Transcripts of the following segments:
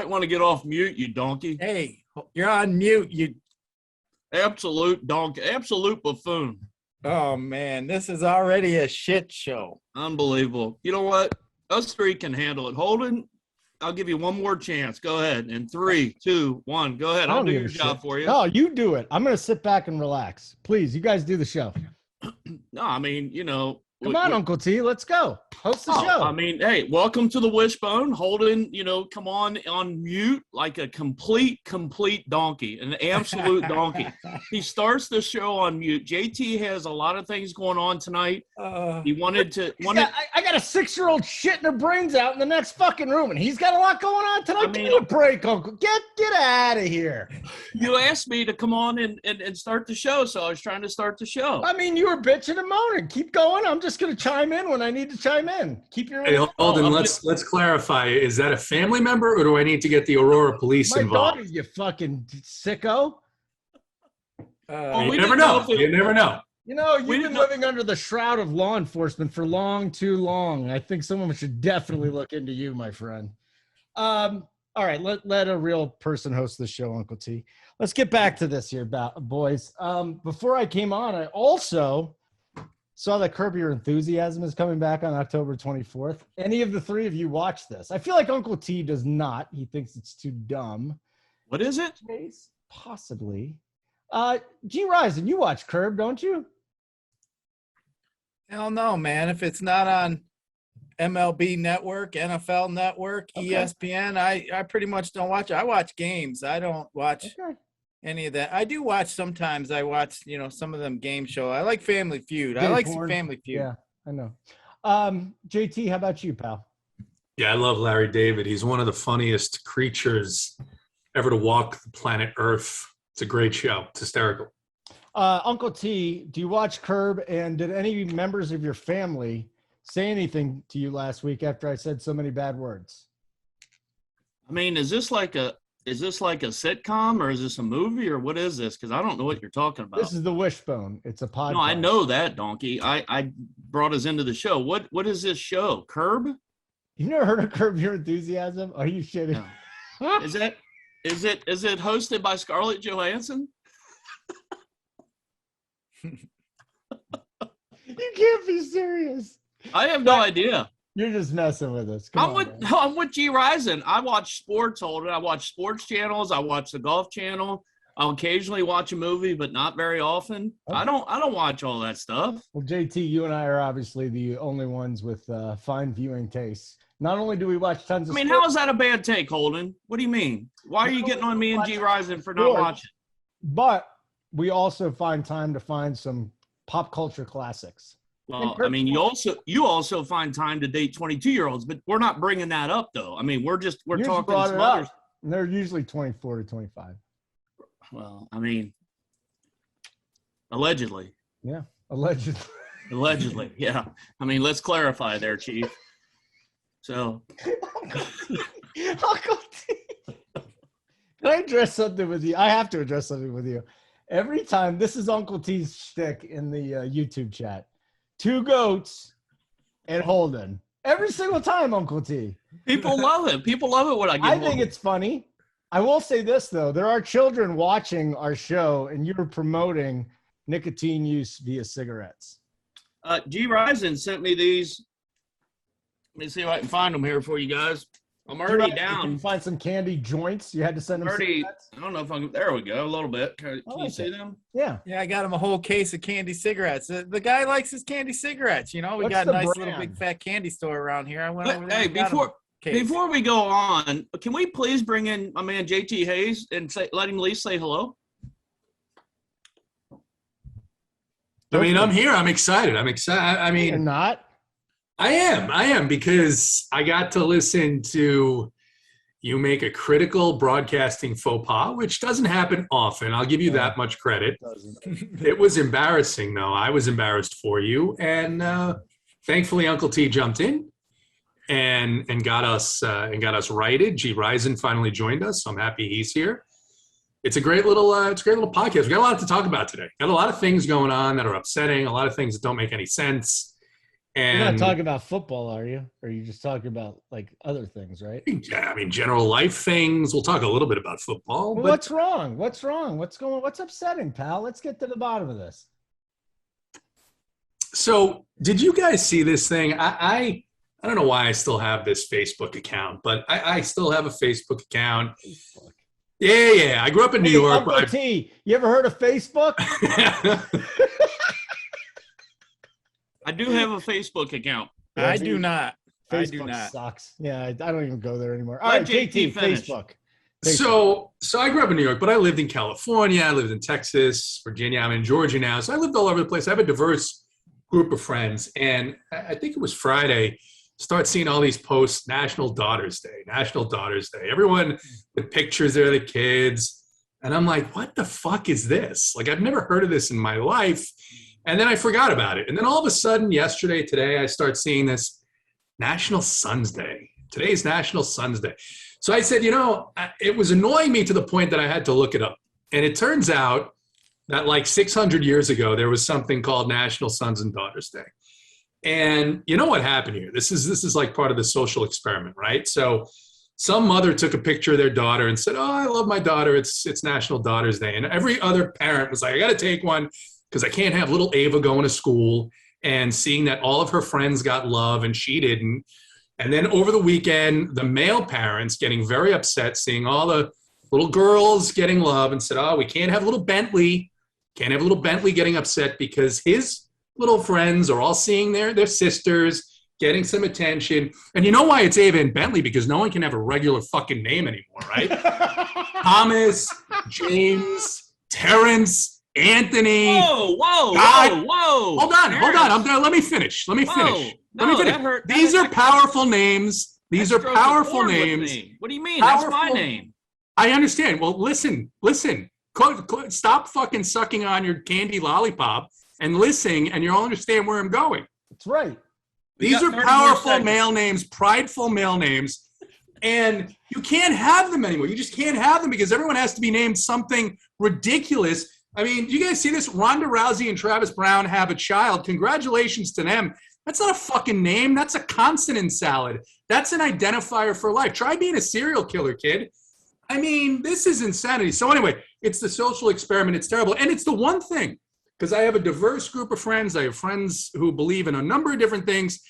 might want to get off mute, you donkey. Hey, you're on mute, you absolute donkey, absolute buffoon. Oh, man, this is already a shit show. Unbelievable. You know what? Us three can handle it. Holden, I'll give you one more chance. Go ahead. In 3, 2, 1. Go ahead. I'll do your job for you. No, you do it. I'm going to sit back and relax. Please, you guys do the show. No, I mean, you know. Come on, Uncle T. Let's go. Host the show. I mean, hey, welcome to the Wishbone. Holden, you know, come on mute like a complete donkey, an absolute donkey. He starts the show on mute. JT has a lot of things going on tonight. He wanted to. I got a 6-year-old shitting her brains out in the next fucking room, and he's got a lot going on tonight. Give me a break, Uncle. Get out of here. You asked me to come on and start the show, so I was trying to start the show. I mean, you were bitching and moaning. Keep going. I'm just going to chime in when I need to chime in. Keep your. Hey, Holden, let's clarify. Is that a family member, or do I need to get the Aurora police involved? My daughter, you fucking sicko. You never know. You never know. You know, you've been living under the shroud of law enforcement for too long. I think someone should definitely look into you, my friend. All right, let a real person host the show, Uncle T. Let's get back to this here, boys. Before I came on, I also saw that Curb Your Enthusiasm is coming back on October 24th. Any of the three of you watch this? I feel like Uncle T does not. He thinks it's too dumb. What is it? Possibly. G-Rizen, you watch Curb, don't you? Hell no, man. If it's not on MLB Network, NFL Network, ESPN, I pretty much don't watch it. I watch games. I don't watch any of that. I do watch sometimes. I watch, some of them game show. I like Family Feud. I like some Family Feud. Yeah, I know. JT, how about you, pal? Yeah, I love Larry David. He's one of the funniest creatures ever to walk the planet Earth. It's a great show. It's hysterical. Uncle T, do you watch Curb? And did any members of your family say anything to you last week after I said so many bad words? I mean, is this like a sitcom, or is this a movie, or what is this? Because I don't know what you're talking about. This is the Wishbone. It's a podcast. No, I know that, donkey. I brought us into the show. What is this show? Curb? You've never heard of Curb Your Enthusiasm? Are you shitting? No. Is it hosted by Scarlett Johansson? You can't be serious. I have no idea. You're just messing with us. I'm with G-Rizen. I watch sports, Holden. I watch sports channels. I watch the golf channel. I'll occasionally watch a movie, but not very often. Okay. I don't watch all that stuff. Well, JT, you and I are obviously the only ones with fine viewing tastes. Not only do we watch tons of sports, how is that a bad take, Holden? What do you mean? Why are you getting on me and G-Rizen for not watching? But we also find time to find some pop culture classics. Well, you also find time to date 22-year-olds, but we're not bringing that up, though. We're talking some others. They're usually 24 to 25. Well, allegedly. Yeah, allegedly. Allegedly, yeah. Let's clarify there, Chief. So, Uncle T, can I address something with you? I have to address something with you. Every time, this is Uncle T's shtick in the YouTube chat. 2 goats and Holden. Every single time, Uncle T. People love it. People love it when I get I think it's funny. I will say this, though. There are children watching our show, and you're promoting nicotine use via cigarettes. G-Rizen sent me these. Let me see if I can find them here for you guys. I'm already down. Can you find some candy joints? You had to send them. I don't know if I can. There we go. A little bit. Can you see them? Yeah. Yeah, I got him a whole case of candy cigarettes. The guy likes his candy cigarettes. We got a nice little big fat candy store around here. I went over there. Hey, before we go on, can we please bring in my man JT Hayes and let him at least say hello? I'm here. I'm excited. You're not? I am because I got to listen to you make a critical broadcasting faux pas, which doesn't happen often. I'll give you that much credit. It was embarrassing, though. I was embarrassed for you. And thankfully, Uncle T jumped in and got us righted. G-Rizen finally joined us. So I'm happy he's here. It's a great little podcast. We got a lot to talk about today. Got a lot of things going on that are upsetting, a lot of things that don't make any sense. And You're not talking about football, are you? Or are you just talking about like other things, right? yeah, I mean, general life things. We'll talk a little bit about football. Well, But what's wrong? What's wrong? What's upsetting, pal? Let's get to the bottom of this. so, did you guys see this thing? I don't know why I still have this Facebook account, but I still have a Facebook account. Facebook. Yeah. I grew up in New York. Uncle T, you ever heard of Facebook? I do have a Facebook account. I do not. I Facebook do not. sucks. Yeah, I don't even go there anymore. All Let right, JT JT, finish. Facebook. So I grew up in New York, but I lived in California. I lived in Texas, Virginia. I'm in Georgia now. So I lived all over the place. I have a diverse group of friends. And I think it was Friday, start seeing all these posts, National Daughters Day, National Daughters Day. Everyone with pictures there of the kids. And I'm like, what the fuck is this? Like, I've never heard of this in my life. And then I forgot about it. And then all of a sudden, today, I start seeing this National Sons Day. Today's National Sons Day. So I said, it was annoying me to the point that I had to look it up. And it turns out that like 600 years ago, there was something called National Sons and Daughters Day. And you know what happened here? This is like part of the social experiment, right? So some mother took a picture of their daughter and said, oh, I love my daughter. It's National Daughters Day. And every other parent was like, I got to take one because I can't have little Ava going to school and seeing that all of her friends got love and she didn't. And then over the weekend, the male parents getting very upset seeing all the little girls getting love and said, oh, we can't have little Bentley. Can't have little Bentley getting upset because his little friends are all seeing their sisters getting some attention. And you know why it's Ava and Bentley? Because no one can have a regular fucking name anymore, right? Thomas, James, Terrence, Anthony. Whoa. Hold on. Let me finish. That hurt. These are powerful names. These are powerful names. What do you mean? Powerful. That's my name. I understand. Well, listen. Stop fucking sucking on your candy lollipop and listen, and you'll understand where I'm going. That's right. These are powerful male names, prideful male names, and you can't have them anymore. You just can't have them because everyone has to be named something ridiculous. I mean, you guys see this? Ronda Rousey and Travis Brown have a child. Congratulations to them. That's not a fucking name. That's a consonant salad. That's an identifier for life. Try being a serial killer, kid. I mean, this is insanity. So anyway, it's the social experiment. It's terrible. And it's the one thing, because I have a diverse group of friends. I have friends who believe in a number of different things.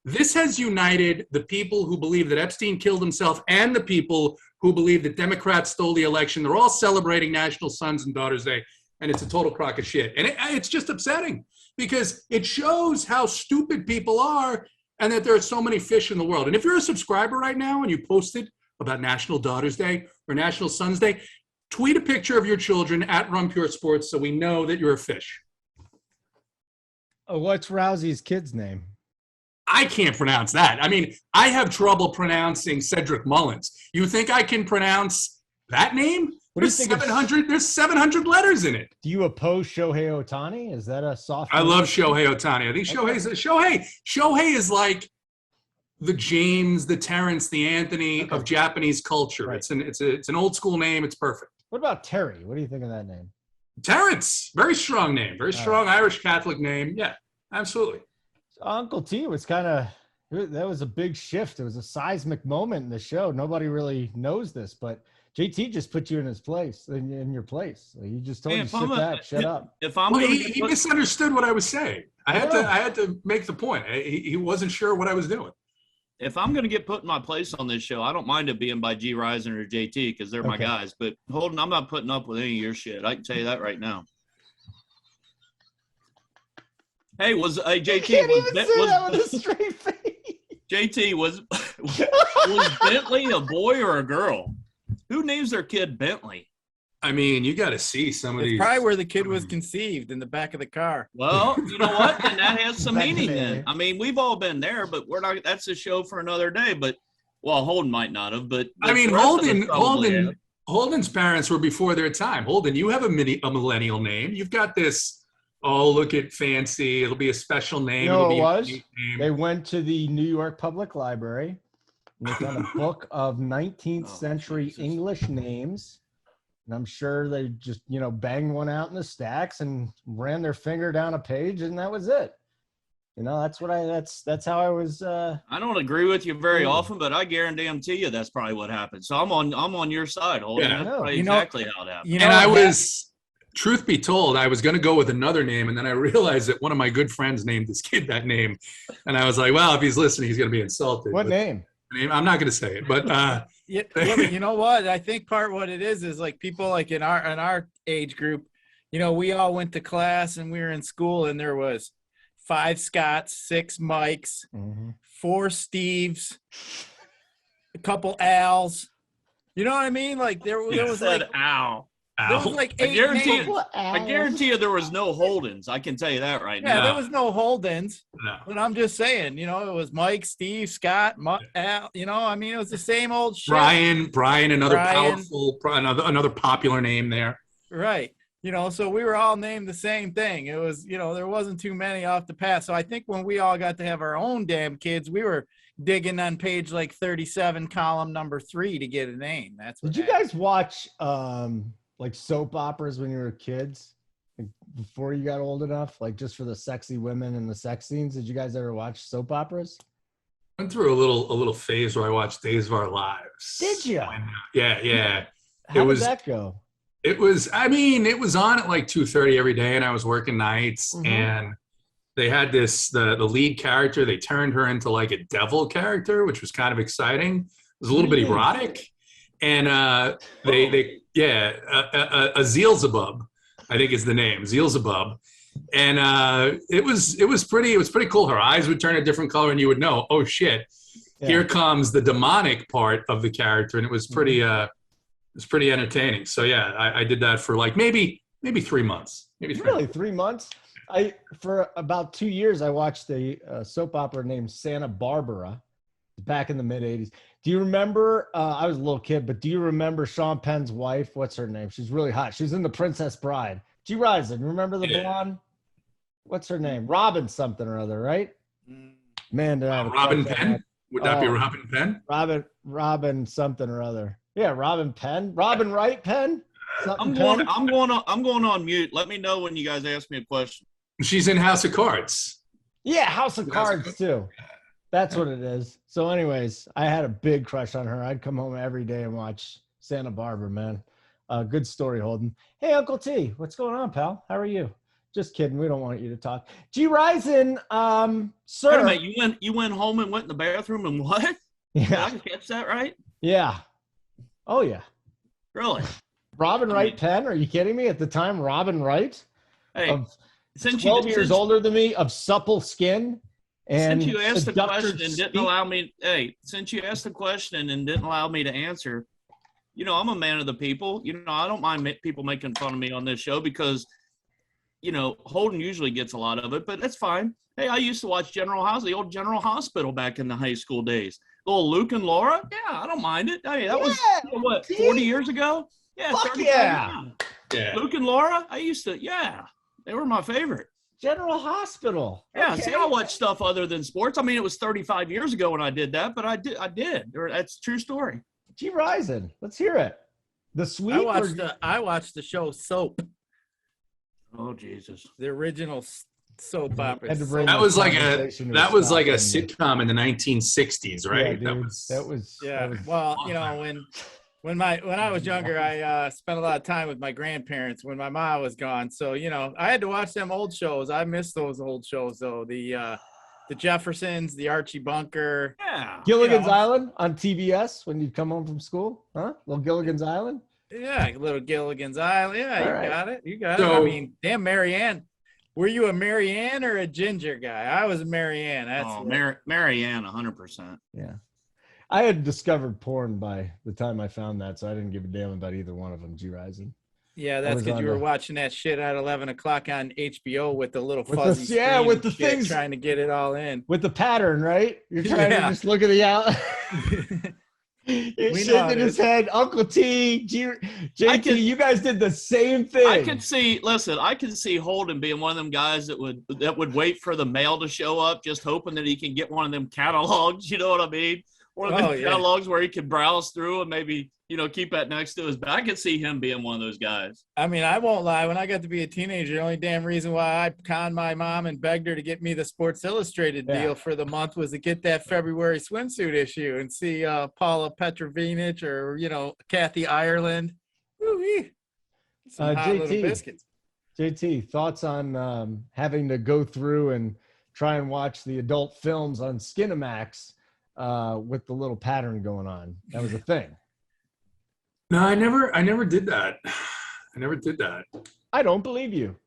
This has united the people who believe that Epstein killed himself and the people who believe that Democrats stole the election. They're all celebrating National Sons and Daughters Day, and it's a total crock of shit. And it's just upsetting because it shows how stupid people are and that there are so many fish in the world. And if you're a subscriber right now and you posted about National Daughters Day or National Sons Day, tweet a picture of your children at Run Pure Sports so we know that you're a fish. Oh, what's Rousey's kid's name? I can't pronounce that. I mean, I have trouble pronouncing Cedric Mullins. You think I can pronounce that name? What do you There's think 700. There's 700 letters in it. Do you oppose Shohei Ohtani? Is that a soft? I love Shohei Ohtani. I think Shohei is like the James, the Terrence, the Anthony of Japanese culture. Right. It's an old school name. It's perfect. What about Terry? What do you think of that name? Terrence, very strong name, very strong Irish Catholic name. Yeah, absolutely. Uncle T was that was a big shift. It was a seismic moment in the show. Nobody really knows this, but JT just put you in his place, in your place. He just told you, sit back, shut up. He misunderstood what I was saying. I had to make the point. He wasn't sure what I was doing. If I'm going to get put in my place on this show, I don't mind it being by G-Rizen or JT because they're my guys. But Holden, I'm not putting up with any of your shit. I can tell you that right now. Hey, JT? JT, was Bentley a boy or a girl? Who names their kid Bentley? I mean, you got to see some of these. Probably where the kid was conceived, in the back of the car. Well, you know what? And that has some meaning then. I mean, we've all been there, but we're not. That's a show for another day. But Holden might not have. But I mean, Holden's parents were before their time. Holden, you have a millennial name. You've got this. Oh, look at fancy. It'll be a special name. They went to the New York Public Library and they found a book of 19th century English names. And I'm sure they just, banged one out in the stacks and ran their finger down a page, and that was it. You know, that's how I was. I don't agree with you very often, but I guarantee you that's probably what happened. So I'm on your side, Holden. Yeah. That's probably exactly how it happened. And I was, truth be told, I was going to go with another name, and then I realized that one of my good friends named this kid that name, and I was like, well, if he's listening, he's going to be insulted. What name? I'm not going to say it, but Yeah, but you know what? I think part what it is like people like in our age group, you know, we all went to class and we were in school, and there was 5 Scotts, 6 Mikes, 4 Steves, a couple Als. You know what I mean? Like there was like Al. there was like 8 I guarantee you there was no Holdens. I can tell you that right Yeah, now. there was no Holdens. No. But I'm just saying, you know, it was Mike, Steve, Scott, Al. You know, I mean, it was the same old shit. Brian, another Brian. powerful, another popular name there. Right. You know, so we were all named the same thing. It was, you know, there wasn't too many off the pass. So I think when we all got to have our own damn kids, we were digging on page like 37, column number 3 to get a name. That's what Did you guys watch like soap operas when you were kids? Like, before you got old enough, like just for the sexy women and the sex scenes? Did you guys ever watch soap operas? Went through a little phase where I watched Days of Our Lives. Did you? Yeah. How was- did that go? It was on at like 2:30 every day, and I was working nights, and they had the lead character. They turned her into like a devil character, which was kind of exciting. It was a little bit erotic, and a Zealzabub, I think is the name, Zealzabub, and it was pretty cool. Her eyes would turn a different color, and you would know, oh shit, here comes the demonic part of the character, and it was pretty. It's pretty entertaining. So yeah, I did that for like maybe 3 months. Really, 3 months? For about 2 years, I watched a soap opera named Santa Barbara back in the mid 80s. Do you remember? I was a little kid, but do you remember Sean Penn's wife? What's her name? She's really hot. She's in The Princess Bride. G-Rizen, remember the blonde? What's her name? Robin something or other, right? Man, did I have a Robin crush on Penn? that. Would that be Robin Penn? Robin something or other. Yeah, Robin Penn. Robin Wright Penn? I'm going on mute. Let me know when you guys ask me a question. She's in House of Cards. Yeah, House of Cards too. That's what it is. So anyways, I had a big crush on her. I'd come home every day and watch Santa Barbara, man. Good story, Holden. Hey, Uncle T, what's going on, pal? How are you? Just kidding. We don't want you to talk. G-Rizen, sir. Wait a minute, you went home and went in the bathroom and what? Did I catch that right? Yeah. Oh, yeah. Really? Robin Wright Penn? Are you kidding me? At the time, Robin Wright? Hey, since 12 years older than me, of supple skin. And since you asked the question and didn't allow me, since you asked the question and didn't allow me to answer, you know, I'm a man of the people. You know, I don't mind people making fun of me on this show because, you know, Holden usually gets a lot of it, but that's fine. Hey, I used to watch the old General Hospital back in the high school days. Little Luke and Laura. Yeah, I don't mind it. Hey, that was, what, 40 years ago? Yeah. Fuck yeah. Luke and Laura, they were my favorite. General Hospital. Yeah, Okay. see, I watch stuff other than sports. I mean, it was 35 years ago when I did that, but I did. That's a true story. G-Rizen, let's hear it. The sweep. I watched the show Soap, Oh, Jesus. the original soap opera. That was like a sitcom in the 1960s, right? Yeah, dude, that was. Well, you know, when I was younger, I spent a lot of time with my grandparents when my mom was gone. So, you know, I had to watch them old shows. I miss those old shows though. The Jeffersons, the Archie Bunker. Yeah. Gilligan's Island on TBS when you'd come home from school, huh? Little Gilligan's Island. Yeah, little Gilligan's Island. Yeah, All you right. got it. You got So- it. I mean, damn, Marianne. Were you a Marianne or a Ginger guy? I was a Marianne. That's Marianne, 100%. Yeah. I had discovered porn by the time I found that, so I didn't give a damn about either one of them, G-Rizen. Yeah, that's was because on you were the- watching that shit at 11 o'clock on HBO with the little fuzzy yeah, screen with and the shit, things- trying to get it all in. With the pattern, right? You're trying to just look at the out. You're We know shaking it. his head. Uncle T, JT, you guys did the same thing. I could see Holden being one of them guys that would wait for the mail to show up, just hoping that he can get one of them catalogs. You know what I mean? One of the catalogs where he could browse through and maybe, keep that next to his back. I could see him being one of those guys. I mean, I won't lie. When I got to be a teenager, the only damn reason why I conned my mom and begged her to get me the Sports Illustrated deal for the month was to get that February swimsuit issue and see Paula Petrovinich or, Kathy Ireland. Woo-wee. Some hot little biscuits. JT, thoughts on having to go through and try and watch the adult films on Skinamax with the little pattern going on? That was a thing. No, I never did that. I never did that. I don't believe you.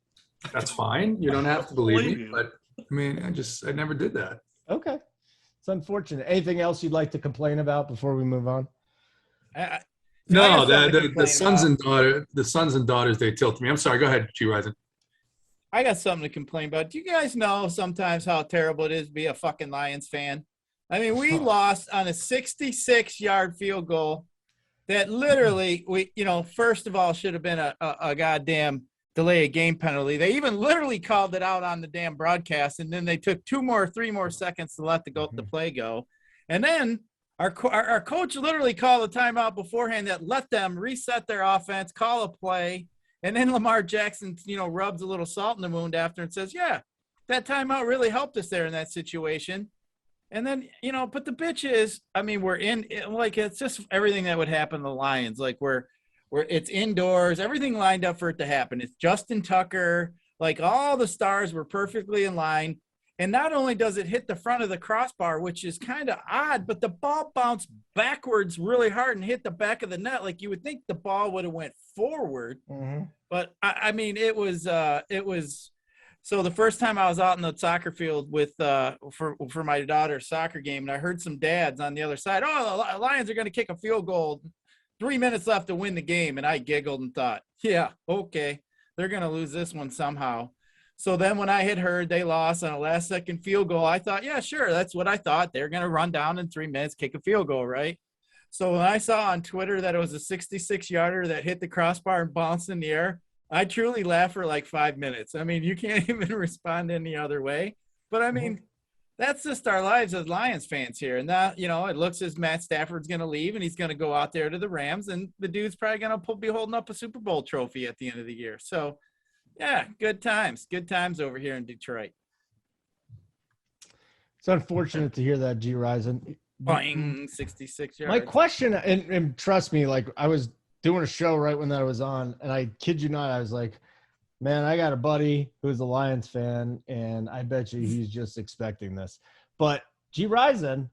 That's fine. You don't have to believe me, but I mean, I never did that. Okay. It's unfortunate. Anything else you'd like to complain about before we move on? No, the sons and daughters, they tilt me. I'm sorry. Go ahead, G-Rizen. I got something to complain about. Do you guys know sometimes how terrible it is to be a fucking Lions fan? I mean, we lost on a 66-yard field goal that literally first of all should have been a goddamn delay of game penalty. They even literally called it out on the damn broadcast, and then they took 3 more seconds to let the play go. And then our coach literally called a timeout beforehand that let them reset their offense, call a play. And then Lamar Jackson, rubs a little salt in the wound after and says, yeah, that timeout really helped us there in that situation. And then, but the bitch is, I mean, we're in, like, it's just everything that would happen to the Lions. Like, it's indoors, everything lined up for it to happen. It's Justin Tucker, like, all the stars were perfectly in line. And not only does it hit the front of the crossbar, which is kind of odd, but the ball bounced backwards really hard and hit the back of the net. Like, you would think the ball would have went forward. Mm-hmm. But, I mean, it was so the first time I was out in the soccer field with for my daughter's soccer game, and I heard some dads on the other side, oh, the Lions are going to kick a field goal, 3 minutes left to win the game. And I giggled and thought, yeah, okay, they're going to lose this one somehow. So then when I had heard they lost on a last-second field goal, I thought, yeah, sure, that's what I thought. They're going to run down in 3 minutes, kick a field goal, right? So when I saw on Twitter that it was a 66-yarder that hit the crossbar and bounced in the air, I truly laughed for like 5 minutes. I mean, you can't even respond any other way. But, I mean, that's just our lives as Lions fans here. And that, it looks as Matt Stafford's going to leave and he's going to go out there to the Rams, and the dude's probably going to be holding up a Super Bowl trophy at the end of the year. So, yeah, good times over here in Detroit. It's unfortunate to hear that, G-Rizen. Boing, 66 yards. My question, and trust me, like, I was doing a show right when that was on, and I kid you not, I was like, man, I got a buddy who's a Lions fan, and I bet you he's just expecting this. But G-Rizen,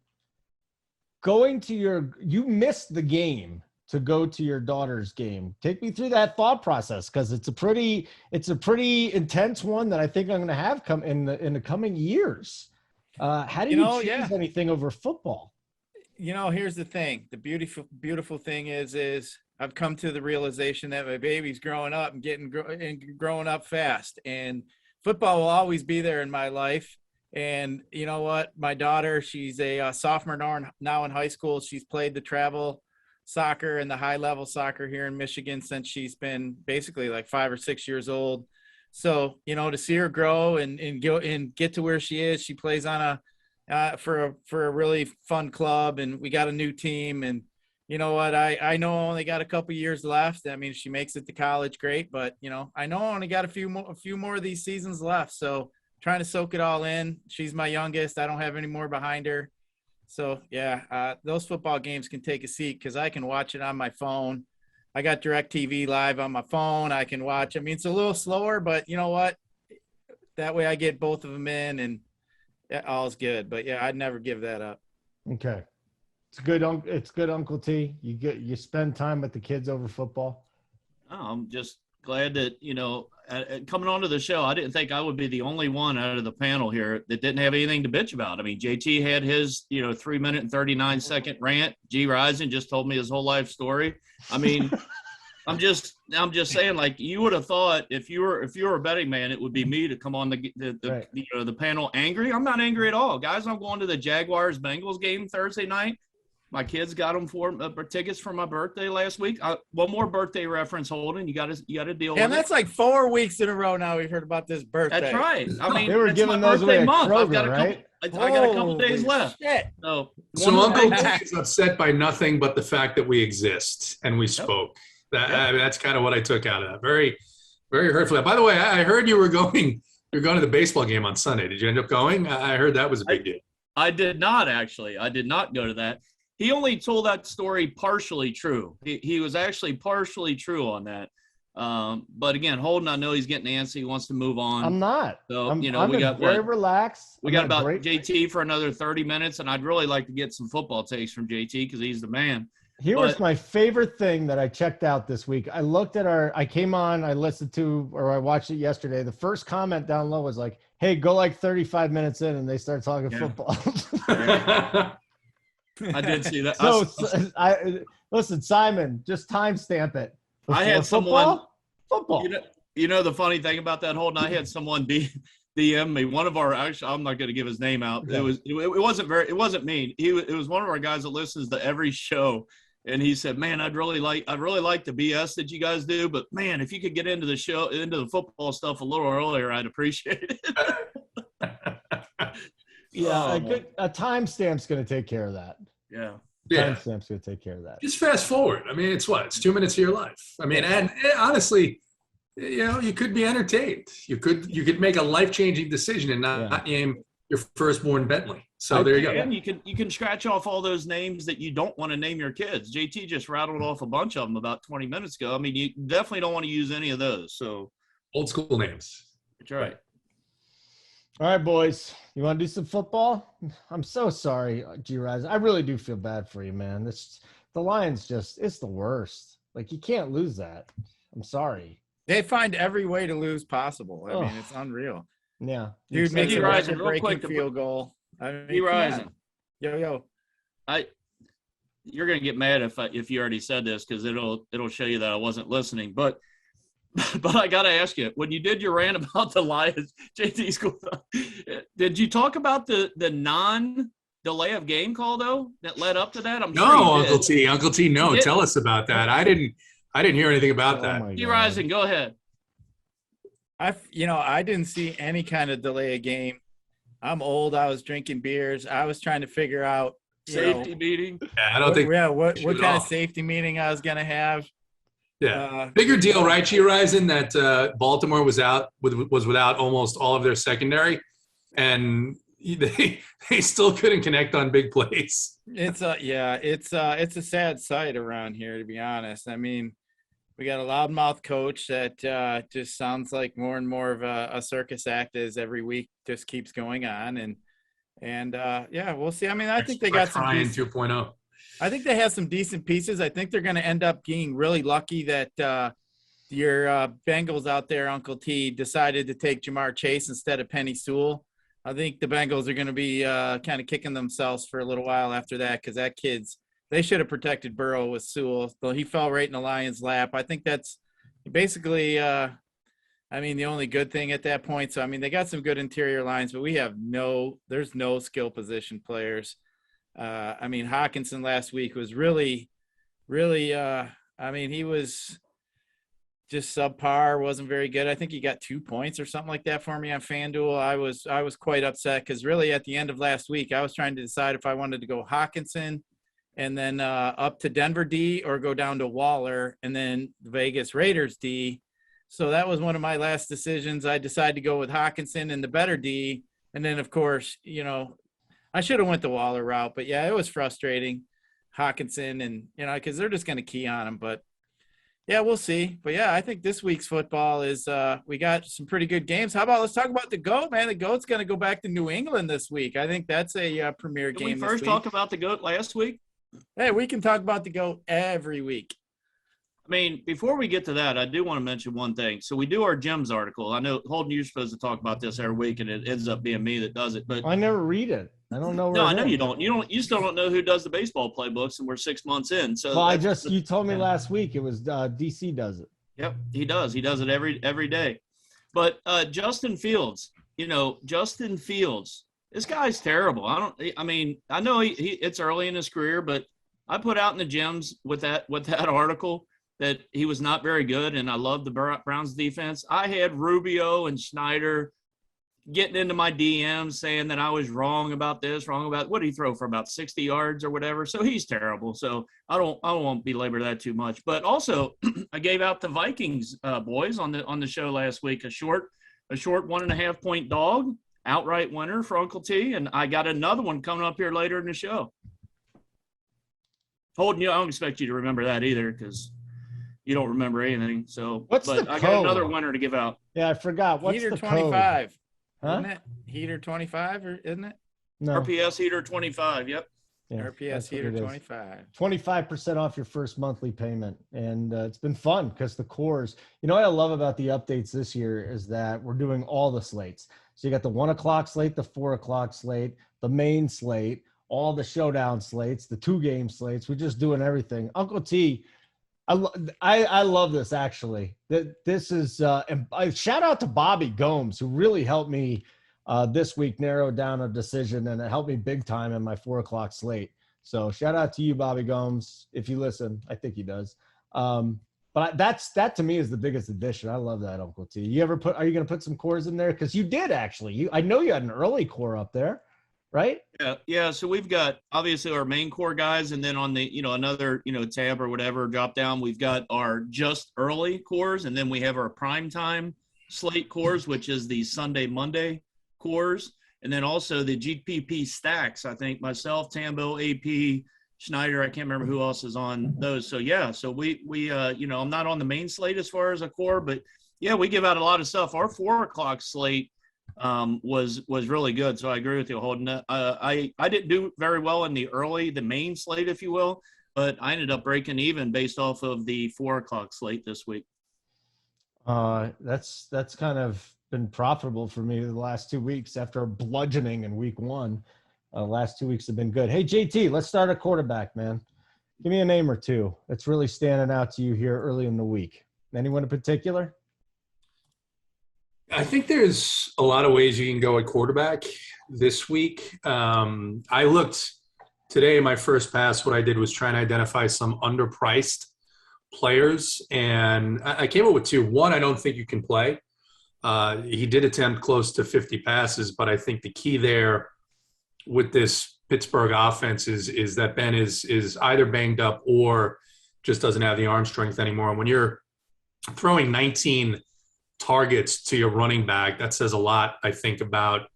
you missed the game to go to your daughter's game. Take me through that thought process, because it's a pretty intense one that I think I'm going to have come in the coming years. How do you choose anything over football? Here's the thing. The beautiful thing is I've come to the realization that my baby's growing up and growing up fast, and football will always be there in my life. And you know what? My daughter, she's a sophomore now in high school. She's played the travel soccer and the high level soccer here in Michigan since she's been basically like 5 or 6 years old. So, to see her grow and get to where she is, she plays on for a really fun club, and we got a new team. And you know what? I know I only got a couple years left. I mean, if she makes it to college, great. But I know I only got a few more of these seasons left. So trying to soak it all in. She's my youngest. I don't have any more behind her. So yeah, those football games can take a seat because I can watch it on my phone. I got DirecTV Live on my phone. I can watch. I mean, it's a little slower, but you know what? That way I get both of them in, and all's good. But yeah, I'd never give that up. Okay, it's good. It's good, Uncle T. You spend time with the kids over football. Oh, I'm just glad that coming onto the show, I didn't think I would be the only one out of the panel here that didn't have anything to bitch about. I mean, JT had his 3 minute and 39-second rant. G-Rizen just told me his whole life story. I mean, I'm just saying, like, you would have thought if you were a betting man, it would be me to come on the panel angry. I'm not angry at all, guys. I'm going to the Jaguars Bengals game Thursday night. My kids got them tickets for my birthday last week. One more birthday reference, Holden. You got to deal with it. And that's like 4 weeks in a row now we've heard about this birthday. That's right. I mean, they were giving those away at Kroger, I've got right? I got a couple days Holy left. shit. So Uncle T is upset by nothing but the fact that we exist and we spoke. I mean, that's kind of what I took out of that. Very, very hurtful. By the way, I heard you're going to the baseball game on Sunday. Did you end up going? I heard that was a big deal. I did not, actually. I did not go to that. He only told that story partially true. He was actually partially true on that. But again, Holden, I know he's getting antsy. He wants to move on. I'm not. So, I'm we got very relaxed. We got about JT for another 30 minutes, and I'd really like to get some football takes from JT because he's the man. Here was my favorite thing that I checked out this week. I looked at I came on, I listened to, or I watched it yesterday. The first comment down low was like, hey, go like 35 minutes in, and they start talking football. I did see that. So listen, Simon, just timestamp it. I had someone football. You know the funny thing about that, Holden, I had someone DM me. One of our, actually, I'm not going to give his name out. Okay. It wasn't me. It was one of our guys that listens to every show, and he said, "Man, I'd really like the BS that you guise do, but man, if you could get into the football stuff a little earlier, I'd appreciate it." Yeah, a timestamp's going to take care of that. Yeah. Timestamp's going to take care of that. Just fast forward. I mean, it's 2 minutes of your life. I mean, and honestly, you could be entertained. You could make a life-changing decision and not name your firstborn Bentley. So there you go. And you can scratch off all those names that you don't want to name your kids. JT just rattled off a bunch of them about 20 minutes ago. I mean, you definitely don't want to use any of those. So old school names. That's right. All right, boys. You want to do some football? I'm so sorry, G-Rizen. I really do feel bad for you, man. The Lions it's the worst. Like, you can't lose that. I'm sorry. They find every way to lose possible. I mean, it's unreal. Yeah. Dude makes a G-Rizen, real record-breaking quick, field goal. I mean, G-Rizen. Yo. You're gonna get mad if you already said this because it'll show you that I wasn't listening. But I gotta ask you, when you did your rant about the Lions, JT's cool. Did you talk about the non-delay of game call though that led up to that? Uncle T. No, tell us about that. I didn't hear anything about that. G-Rizen, go ahead. I didn't see any kind of delay of game. I'm old. I was drinking beers. I was trying to figure out safety meeting. Yeah, I don't think. Yeah, what kind of safety meeting I was gonna have. Yeah, bigger deal, right, G-Rizen, that Baltimore was without almost all of their secondary, and they still couldn't connect on big plays. It's a sad sight around here, to be honest. I mean, we got a loudmouth coach that just sounds like more and more of a circus act as every week just keeps going on, and we'll see. I mean, I think they got some 2.0. I think they have some decent pieces. I think they're going to end up being really lucky that your Bengals out there, Uncle T, decided to take Jamar Chase instead of Penny Sewell. I think the Bengals are going to be kind of kicking themselves for a little while after that because they should have protected Burrow with Sewell. So he fell right in the Lions' lap. I think that's basically, the only good thing at that point. So, I mean, they got some good interior lines, but there's no skill position players. Hawkinson last week was really, really, he was just subpar, wasn't very good. I think he got 2 points or something like that for me on FanDuel. I was quite upset because really at the end of last week, I was trying to decide if I wanted to go Hawkinson and then up to Denver D or go down to Waller and then Vegas Raiders D. So that was one of my last decisions. I decided to go with Hawkinson and the better D. And then, of course, I should have went the Waller route, but yeah, it was frustrating. Hawkinson and, because they're just going to key on him. But yeah, we'll see. But yeah, I think this week's football is we got some pretty good games. How about let's talk about the GOAT, man. The GOAT's going to go back to New England this week. I think that's a premier game. Did we first talk about the GOAT last week? Hey, we can talk about the GOAT every week. I mean, before we get to that, I do want to mention one thing. So we do our Gems article. I know, Holden, you're supposed to talk about this every week, and it ends up being me that does it. But I never read it. I don't know. No, I know you don't. You still don't know who does the baseball playbooks, and we're 6 months in. So you told me last week it was DC does it. Yep, he does. He does it every day. But Justin Fields, this guy's terrible. I know it's early in his career, but I put out in the Gems with that article that he was not very good, and I love the Browns defense. I had Rubio and Schneider getting into my DMs saying that I was wrong about this, wrong about what did he throw for about 60 yards or whatever. So he's terrible. So I won't belabor that too much. But also I gave out the Vikings boys on the show last week a short 1.5 point dog outright winner for Uncle T, and I got another one coming up here later in the show. Holden, I don't expect you to remember that either because you don't remember anything. So, I got another winner to give out. Yeah, I forgot. What's Heater the 25? code? Huh? Isn't it Heater 25? Or isn't it? No. RPS Heater 25. Yep. Yeah, RPS Heater 25. 25% off your first monthly payment. And it's been fun because the cores, you know what I love about the updates this year is that we're doing all the slates. So you got the 1 o'clock slate, the 4 o'clock slate, the main slate, all the showdown slates, the 2-game slates. We're just doing everything. Uncle T, I love this actually. This is and shout out to Bobby Gomes who really helped me this week narrow down a decision, and it helped me big time in my 4 o'clock slate. So shout out to you, Bobby Gomes, if you listen. I think he does. But that to me is the biggest addition. I love that, Uncle T. Are you going to put some cores in there? Because you did actually. I know you had an early core up there, right? Yeah. So we've got obviously our main core guys, and then on the another tab or whatever drop down, we've got our just early cores, and then we have our prime time slate cores, which is the Sunday Monday cores, and then also the GPP stacks. I think myself, Tambo, AP, Schneider, I can't remember who else is on those. So yeah, so we I'm not on the main slate as far as a core, but yeah, we give out a lot of stuff. Our 4 o'clock slate was really good. So I agree with you, Holden. I didn't do very well in the main slate, if you will, but I ended up breaking even based off of the 4 o'clock slate this week. That's kind of been profitable for me the last 2 weeks after bludgeoning in week 1. Last 2 weeks have been good. Hey, JT, let's start a quarterback, man. Give me a name or two that's really standing out to you here early in the week. Anyone in particular? I think there's a lot of ways you can go at quarterback this week. I looked today in my first pass. What I did was try and identify some underpriced players, and I came up with 2. One, I don't think you can play. He did attempt close to 50 passes, but I think the key there with this Pittsburgh offense is that Ben is either banged up or just doesn't have the arm strength anymore. And when you're throwing 19 targets to your running back, that says a lot, I think, about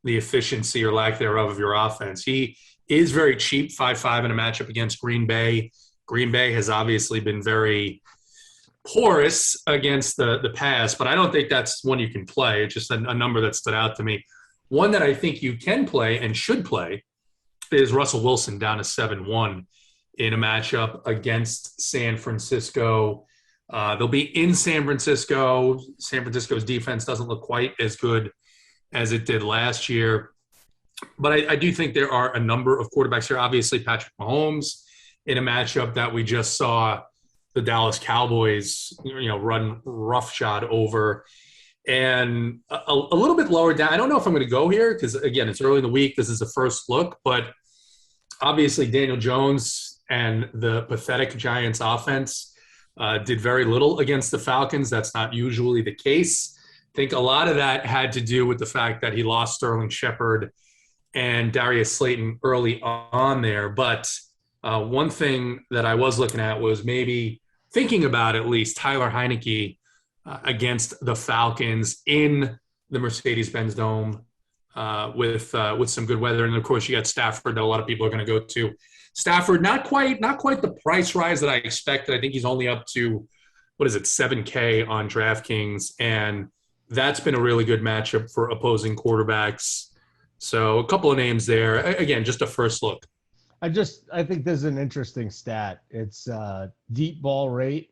the efficiency or lack thereof of your offense. He is very cheap, 5.5 in a matchup against Green Bay. Green Bay has obviously been very porous against the pass, but I don't think that's one you can play. It's just a number that stood out to me. One that I think you can play and should play is Russell Wilson down to 7-1 in a matchup against San Francisco. They'll be in San Francisco. San Francisco's defense doesn't look quite as good as it did last year. But I do think there are a number of quarterbacks here. Obviously, Patrick Mahomes in a matchup that we just saw the Dallas Cowboys, run roughshod over. And a little bit lower down. I don't know if I'm going to go here because, again, it's early in the week. This is a first look. But obviously, Daniel Jones and the pathetic Giants offense did very little against the Falcons. That's not usually the case. I think a lot of that had to do with the fact that he lost Sterling Shepard and Darius Slayton early on there. But one thing that I was looking at was maybe thinking about at least Tyler Heineke against the Falcons in the Mercedes-Benz Dome with some good weather. And, of course, you got Stafford that a lot of people are going to go to. Stafford, not quite the price rise that I expected. I think he's only up to, $7K on DraftKings. And that's been a really good matchup for opposing quarterbacks. So a couple of names there. Again, just a first look. I think this is an interesting stat. It's deep ball rate,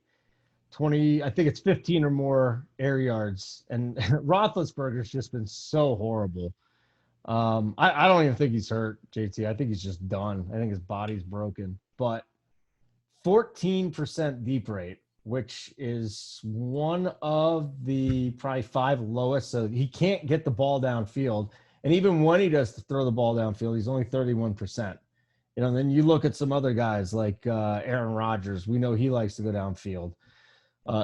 20, I think it's 15 or more air yards. And Roethlisberger's just been so horrible. I don't even think he's hurt, JT. I think he's just done. I think his body's broken. But 14% deep rate, which is one of the probably 5 lowest. So he can't get the ball downfield. And even when he does throw the ball downfield, he's only 31%. Then you look at some other guys like Aaron Rodgers. We know he likes to go downfield.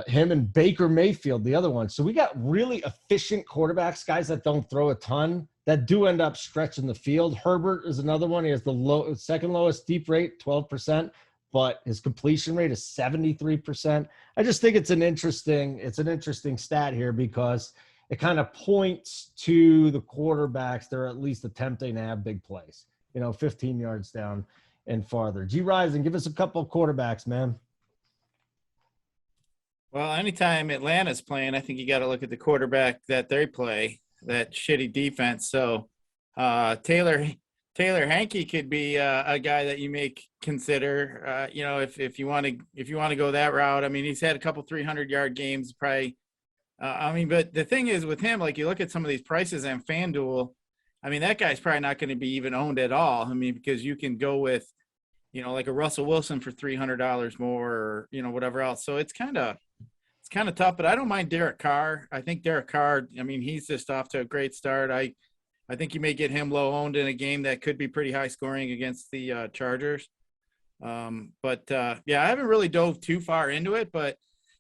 Him and Baker Mayfield, the other one. So we got really efficient quarterbacks, guys that don't throw a ton, that do end up stretching the field. Herbert is another one. He has the second lowest deep rate, 12%, but his completion rate is 73%. I just think it's an interesting stat here because it kind of points to the quarterbacks. They're at least attempting to have big plays, 15 yards down and farther. G-Rizen, give us a couple of quarterbacks, man. Well, anytime Atlanta's playing, I think you got to look at the quarterback that they play, that shitty defense. So Taylor Hanke could be a guy that you may consider. If you want to go that route. I mean, he's had a couple 300-yard games, probably. But the thing is with him, like you look at some of these prices on FanDuel, I mean, that guy's probably not going to be even owned at all. I mean, because you can go with, like a Russell Wilson for $300 more, or whatever else. So it's kind of tough. But I don't mind Derek Carr. I think Derek Carr. I mean, he's just off to a great start. I think you may get him low owned in a game that could be pretty high scoring against the Chargers. I haven't really dove too far into it, but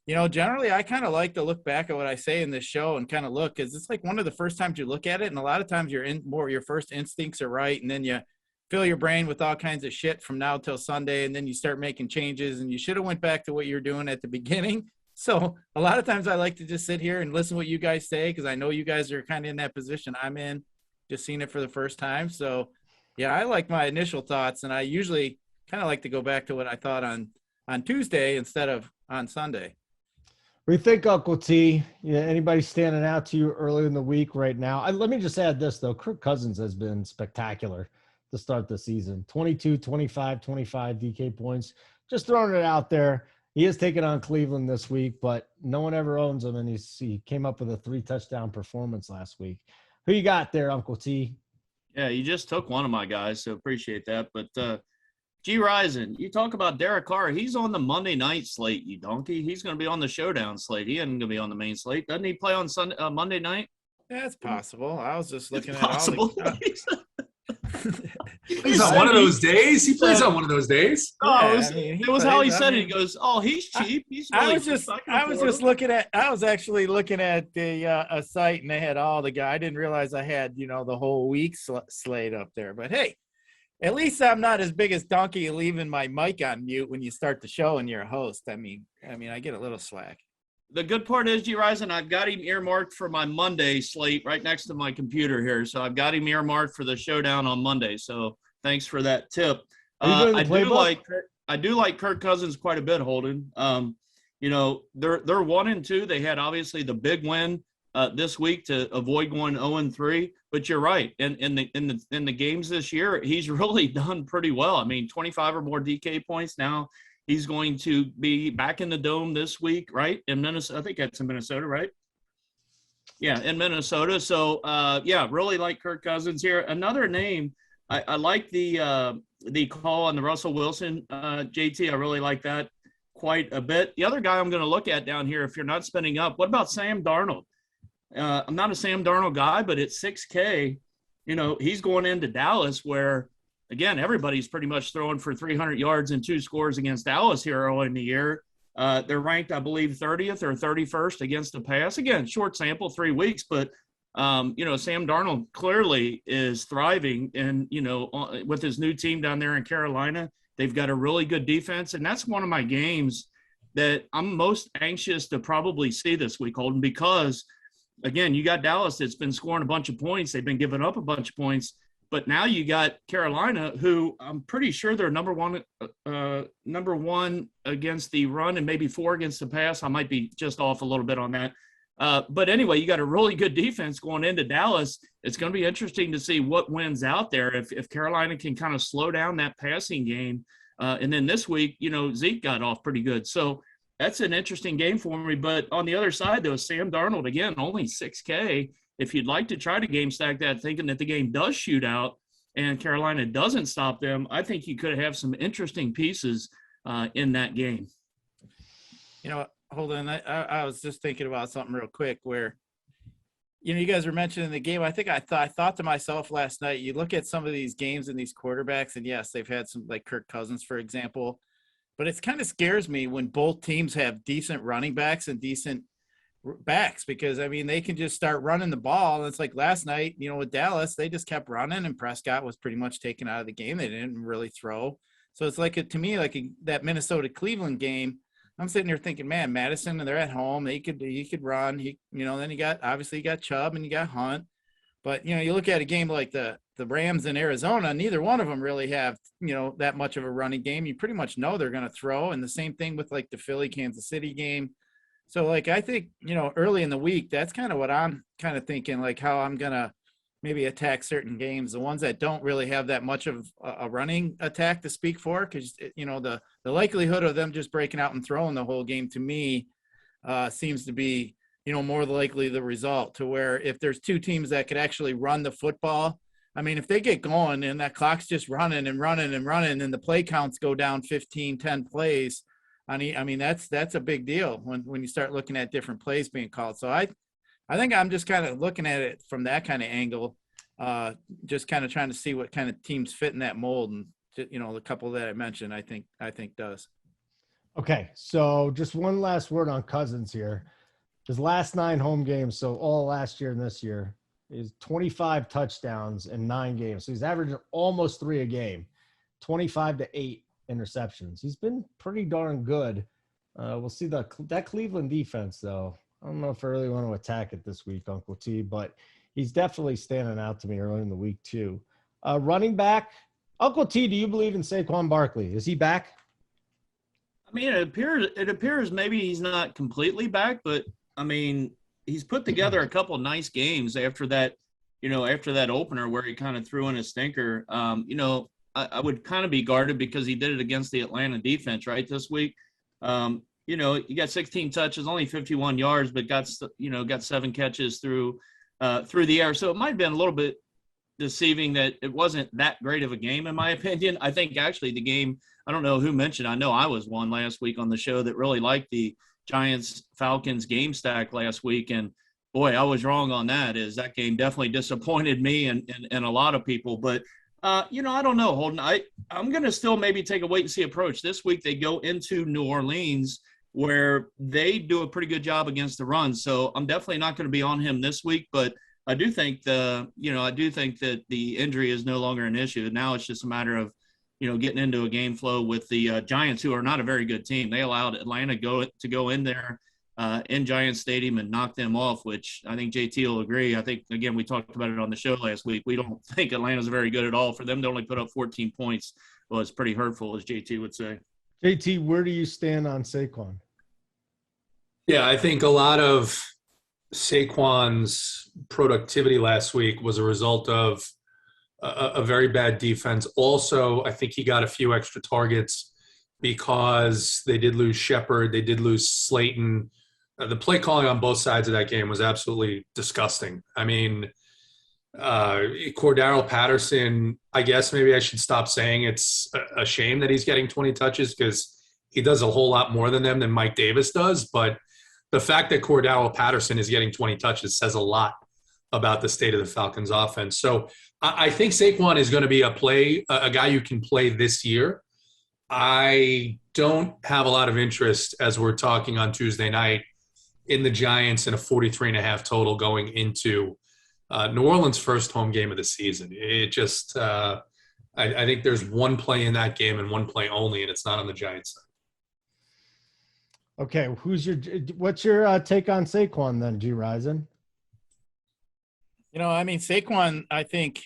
generally I kind of like to look back at what I say in this show and kind of look, because it's like one of the first times you look at it, and a lot of times your first instincts are right, and then you fill your brain with all kinds of shit from now till Sunday, and then you start making changes, and you should have went back to what you were doing at the beginning. So a lot of times I like to just sit here and listen to what you guys say, because I know you guys are kind of in that position I'm in, just seeing it for the first time. So yeah, I like my initial thoughts, and I usually kind of like to go back to what I thought on Tuesday instead of on Sunday. What do you think, Uncle T? Anybody standing out to you early in the week right now? Let me just add this, though. Kirk Cousins has been spectacular to start the season. 22, 25 DK points. Just throwing it out there. He is taking on Cleveland this week, but no one ever owns him, and he came up with a 3-touchdown performance last week. Who you got there, Uncle T? Yeah, you just took one of my guys, so appreciate that. But G-Rizen, you talk about Derek Carr. He's on the Monday night slate, you donkey. He's going to be on the Showdown slate. He isn't going to be on the main slate. Doesn't he play on Monday night? That's possible. I was just looking at all the He's on one of those days. He plays on one of those days. Oh, it was how he said it. He goes, "Oh, he's cheap. He's really I was actually looking at the a site, and they had all the guys. I didn't realize I had the whole week slate up there. But hey, at least I'm not as big as Donkey leaving my mic on mute when you start the show and you're a host. I mean, I get a little slack. The good part is, G-Rizen, I've got him earmarked for my Monday slate right next to my computer here. So I've got him earmarked for the Showdown on Monday. So thanks for that tip. I do like Kirk Cousins quite a bit, Holden. They're 1-2. They had obviously the big win this week to avoid going 0-3. But you're right. In the games this year, he's really done pretty well. I mean, 25 or more DK points now. He's going to be back in the Dome this week, right? In Minnesota. I think that's in Minnesota, right? Yeah, in Minnesota. So, really like Kirk Cousins here. Another name, I like the call on the Russell Wilson, JT. I really like that quite a bit. The other guy I'm going to look at down here, if you're not spending up, what about Sam Darnold? I'm not a Sam Darnold guy, but at 6K, he's going into Dallas where, again, everybody's pretty much throwing for 300 yards and 2 scores against Dallas here early in the year. They're ranked, I believe, 30th or 31st against the pass. Again, short sample, 3 weeks, but, Sam Darnold clearly is thriving. And, with his new team down there in Carolina, they've got a really good defense. And that's one of my games that I'm most anxious to probably see this week, Holden, because, again, you got Dallas that's been scoring a bunch of points. They've been giving up a bunch of points. But now you got Carolina, who I'm pretty sure they're number one against the run and maybe 4 against the pass. I might be just off a little bit on that. But anyway, you got a really good defense going into Dallas. It's going to be interesting to see what wins out there if Carolina can kind of slow down that passing game. And then this week, Zeke got off pretty good. So that's an interesting game for me. But on the other side, though, Sam Darnold, again, only 6K. If you'd like to try to game stack that, thinking that the game does shoot out and Carolina doesn't stop them, I think you could have some interesting pieces in that game. Holden, I was just thinking about something real quick where, you guys were mentioning the game. I think I thought to myself last night, you look at some of these games and these quarterbacks, and yes, they've had some, like Kirk Cousins, for example. but it kind of scares me when both teams have decent running backs and decent backs, because I mean, they can just start running the ball. And it's like last night, with Dallas, they just kept running and Prescott was pretty much taken out of the game. They didn't really throw. So it's like, to me, that Minnesota Cleveland game, I'm sitting here thinking, man, Madison, and they're at home. He could run. Then you got Chubb and you got Hunt. But, you look at a game like the Rams in Arizona, neither one of them really have, that much of a running game. You pretty much know they're going to throw. And the same thing with like the Philly Kansas City game. So like, I think, early in the week, that's kind of what I'm kind of thinking, like how I'm going to maybe attack certain games, the ones that don't really have that much of a running attack to speak for. Cause the likelihood of them just breaking out and throwing the whole game to me seems to be, more likely the result, to where if there's two teams that could actually run the football, I mean, if they get going and that clock's just running and running and running and the play counts go down 10 plays, I mean, that's a big deal when you start looking at different plays being called. So I think I'm just kind of looking at it from that kind of angle, just kind of trying to see what kind of teams fit in that mold. And, the couple that I mentioned, I think does. Okay. So just one last word on Cousins here. His last 9 home games, so all last year and this year, is 25 touchdowns in 9 games. So he's averaging almost 3 a game, 25 to 8 interceptions. He's been pretty darn good. We'll see that Cleveland defense, though. I don't know if I really want to attack it this week, Uncle T, but he's definitely standing out to me early in the week, too. Running back, Uncle T, do you believe in Saquon Barkley? Is he back? I mean, it appears maybe he's not completely back, but I mean, he's put together a couple of nice games after that opener where he kind of threw in a stinker. I would kind of be guarded because he did it against the Atlanta defense, right, this week. He got 16 touches, only 51 yards, but got 7 catches through the air. So it might have been a little bit deceiving that it wasn't that great of a game, in my opinion. I think actually the game, I don't know who mentioned, I know I was one last week on the show that really liked the Giants-Falcons game stack last week, and boy, I was wrong on that. That game definitely disappointed me and a lot of people. But I don't know, Holden. I'm going to still maybe take a wait-and-see approach. This week they go into New Orleans where they do a pretty good job against the run. So I'm definitely not going to be on him this week. But I do think that the injury is no longer an issue. Now it's just a matter of getting into a game flow with the Giants, who are not a very good team. They allowed Atlanta to go in there in Giants Stadium and knock them off, which I think JT will agree. I think, again, we talked about it on the show last week. We don't think Atlanta's very good at all. For them to only put up 14 points was pretty hurtful, as JT would say. JT, where do you stand on Saquon? Yeah, I think a lot of Saquon's productivity last week was a result of a very bad defense. Also, I think he got a few extra targets because they did lose Shepard. They did lose Slayton. The play calling on both sides of that game was absolutely disgusting. I mean, Cordarrelle Patterson, I guess maybe I should stop saying it's a shame that he's getting 20 touches because he does a whole lot more than them than Mike Davis does. But the fact that Cordarrelle Patterson is getting 20 touches says a lot about the state of the Falcons offense. So I think Saquon is going to be a guy you can play this year. I don't have a lot of interest, as we're talking on Tuesday night, in the Giants in a 43.5 total going into New Orleans' first home game of the season. It just I think there's one play in that game and one play only, and it's not on the Giants side. Okay, what's your take on Saquon then, G-Rizen? Saquon, I think,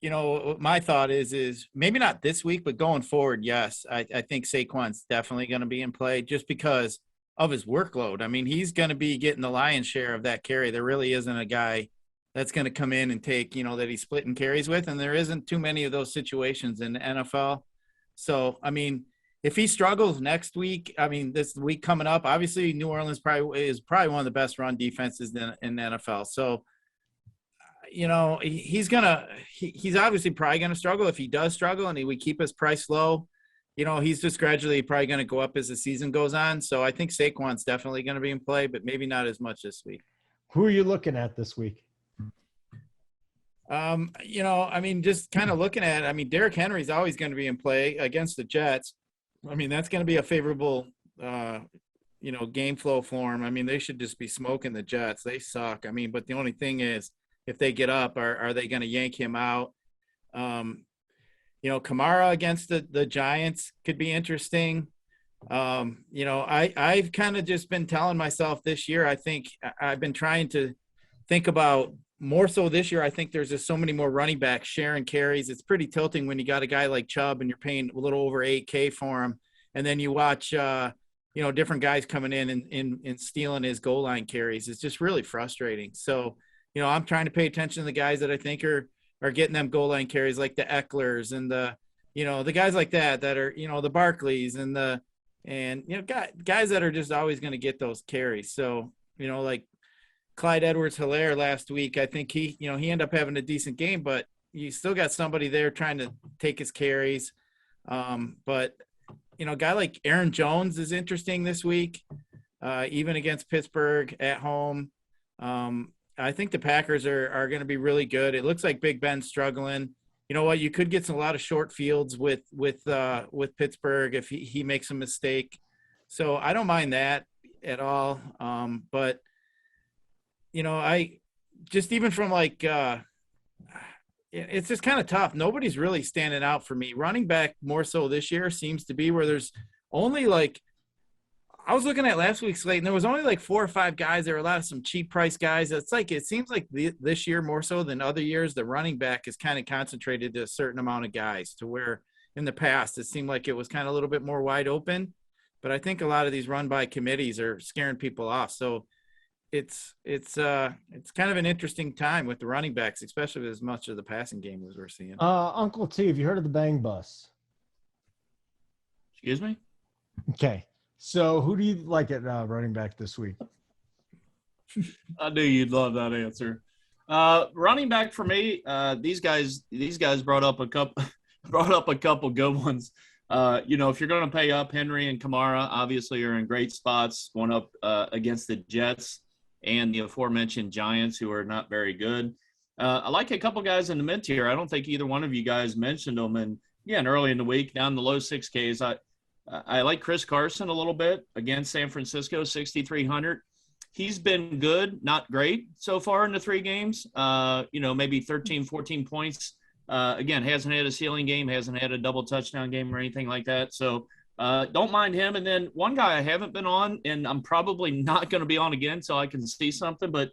my thought is maybe not this week, but going forward, yes. I think Saquon's definitely going to be in play just because of his workload. I mean, he's going to be getting the lion's share of that carry. There really isn't a guy that's going to come in and take, that he's splitting carries with, and there isn't too many of those situations in the NFL. So, I mean, if he struggles next week, this week coming up, obviously New Orleans is probably one of the best run defenses in the NFL. So, he's obviously probably going to struggle. If he does struggle and we keep his price low, he's just gradually probably going to go up as the season goes on. So I think Saquon's definitely going to be in play, but maybe not as much this week. Who are you looking at this week? Just kind of looking at it. Derrick Henry's always going to be in play against the Jets. I mean, that's going to be a favorable, game flow for them. I mean, they should just be smoking the Jets. They suck. I mean, but the only thing is, if they get up, are they going to yank him out? Kamara against the Giants could be interesting. I've kind of just been telling myself this year, I think I've been trying to think about more so this year. I think there's just so many more running backs sharing carries. It's pretty tilting when you got a guy like Chubb and you're paying a little over $8K for him. And then you watch, different guys coming in and stealing his goal line carries. It's just really frustrating. So, I'm trying to pay attention to the guys that I think are getting them goal line carries, like the Ecklers and the guys like that are, the Barkleys and guys that are just always going to get those carries. So, like Clyde Edwards-Hilaire last week, I think he ended up having a decent game, but you still got somebody there trying to take his carries. But a guy like Aaron Jones is interesting this week, even against Pittsburgh at home. I think the Packers are going to be really good. It looks like Big Ben's struggling. You know what? You could get a lot of short fields with Pittsburgh if he makes a mistake. So I don't mind that at all. But I just even from it's just kind of tough. Nobody's really standing out for me. Running back more so this year seems to be where there's only I was looking at last week's slate, and there was only 4 or 5 guys. There were a lot of some cheap price guys. It seems like this year more so than other years, the running back is kind of concentrated to a certain amount of guys, to where in the past it seemed like it was kind of a little bit more wide open. But I think a lot of these run by committees are scaring people off. So it's kind of an interesting time with the running backs, especially with as much of the passing game as we're seeing. Uncle T, have you heard of the Bang Bus? Excuse me? Okay. So who do you like at running back this week? I knew you'd love that answer. Running back for me, these guys brought up a couple good ones. If you're going to pay up, Henry and Kamara obviously are in great spots, going up against the Jets and the aforementioned Giants, who are not very good. I like a couple guys in the mid tier. I don't think either one of you guys mentioned them. And again, early in the week, down the low 6Ks, I like Chris Carson a little bit against San Francisco, 6,300. He's been good, not great so far in the 3 games. Maybe 13, 14 points. Again, hasn't had a ceiling game, hasn't had a double touchdown game or anything like that. So don't mind him. And then one guy I haven't been on, and I'm probably not going to be on again until I can see something, but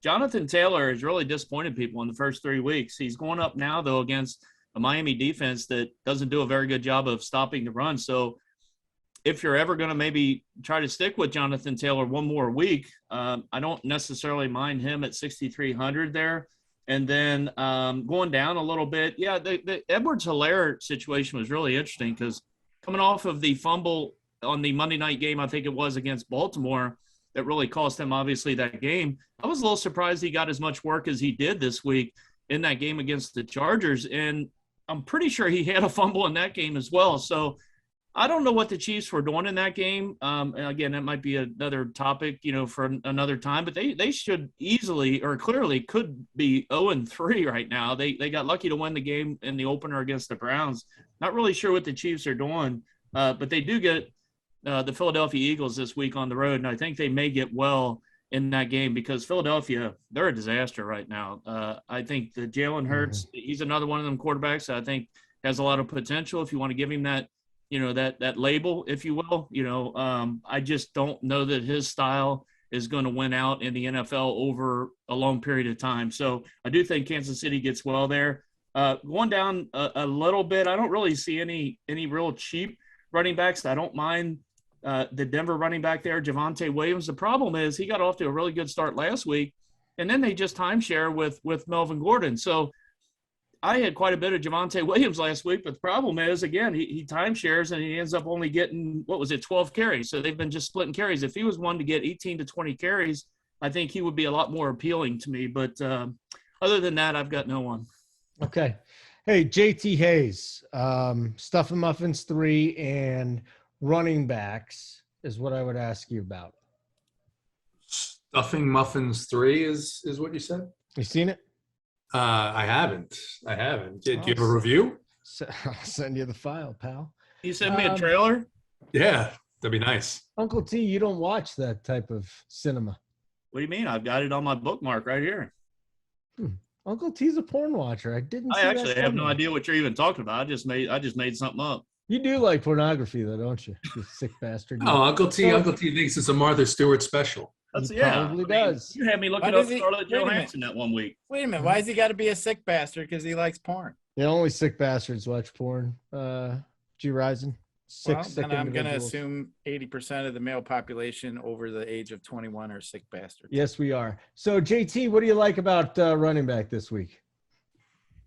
Jonathan Taylor has really disappointed people in the first 3 weeks. He's going up now, though, against a Miami defense that doesn't do a very good job of stopping the run. So if you're ever going to maybe try to stick with Jonathan Taylor one more week, I don't necessarily mind him at 6,300 there. And then going down a little bit, the Edwards-Hilaire situation was really interesting because coming off of the fumble on the Monday night game, I think it was against Baltimore, that really cost him obviously that game. I was a little surprised he got as much work as he did this week in that game against the Chargers. And I'm pretty sure he had a fumble in that game as well. So I don't know what the Chiefs were doing in that game. And again, that might be another topic, for another time, but they should easily or clearly could be 0-3 right now. They got lucky to win the game in the opener against the Browns. Not really sure what the Chiefs are doing, but they do get the Philadelphia Eagles this week on the road, and I think they may get well in that game because Philadelphia, they're a disaster right now. I think the Jalen Hurts, he's another one of them quarterbacks that I think has a lot of potential if you want to give him that, that label, if you will. I just don't know that his style is going to win out in the NFL over a long period of time. So I do think Kansas City gets well there. Going down a little bit, I don't really see any real cheap running backs. I don't mind the Denver running back there, Javonte Williams. The problem is he got off to a really good start last week, and then they just timeshare with Melvin Gordon. So I had quite a bit of Javonte Williams last week, but the problem is, again, he timeshares and he ends up only getting, 12 carries. So they've been just splitting carries. If he was one to get 18 to 20 carries, I think he would be a lot more appealing to me. But other than that, I've got no one. Okay. Hey, JT Hayes, Stuff and Muffins 3 and running backs is what I would ask you about. Stuffing Muffins 3 is what you said? You seen it? I haven't. Do you have a review? I'll send you the file, pal. You send me a trailer? Yeah, that'd be nice. Uncle T, you don't watch that type of cinema. What do you mean? I've got it on my bookmark right here. Uncle T's a porn watcher. I didn't. I actually have no coming. idea what you're even talking about. I just made something up. You do like pornography, though, don't you? You sick bastard. Oh, Uncle T thinks it's a Martha Stewart special. He probably does. You had me looking Why up does he- Scarlett wait a minute. Johansson that one week. Wait a minute. Why has he got to be a sick bastard? Because he likes porn. Yeah, only sick bastards watch porn. G-Rizen. Well, Sick then I'm going to individuals. assume 80% of the male population over the age of 21 are sick bastards. Yes, we are. So, JT, what do you like about running back this week?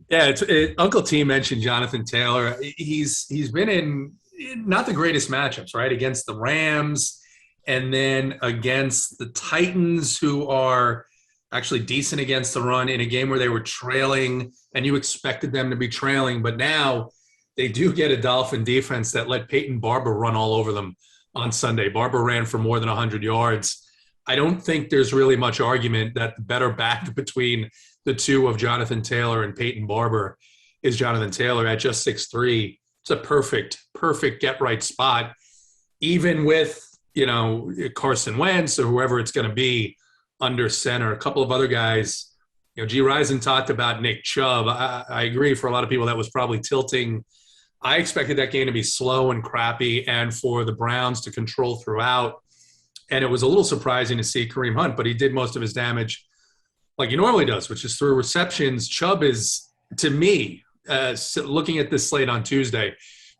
Yeah, Uncle T mentioned Jonathan Taylor. He's been in not the greatest matchups, right? Against the Rams and then against the Titans, who are actually decent against the run in a game where they were trailing and you expected them to be trailing. But now they do get a Dolphin defense that let Peyton Barber run all over them on Sunday. Barber ran for more than 100 yards. I don't think there's really much argument that the better back between the two of Jonathan Taylor and Peyton Barber is Jonathan Taylor at just 6'3". It's a perfect get right spot, even with, Carson Wentz or whoever it's going to be under center. A couple of other guys, G-Rizen talked about Nick Chubb. I agree, for a lot of people that was probably tilting. I expected that game to be slow and crappy and for the Browns to control throughout. And it was a little surprising to see Kareem Hunt, but he did most of his damage like he normally does, which is through receptions. Chubb is, to me, looking at this slate on Tuesday,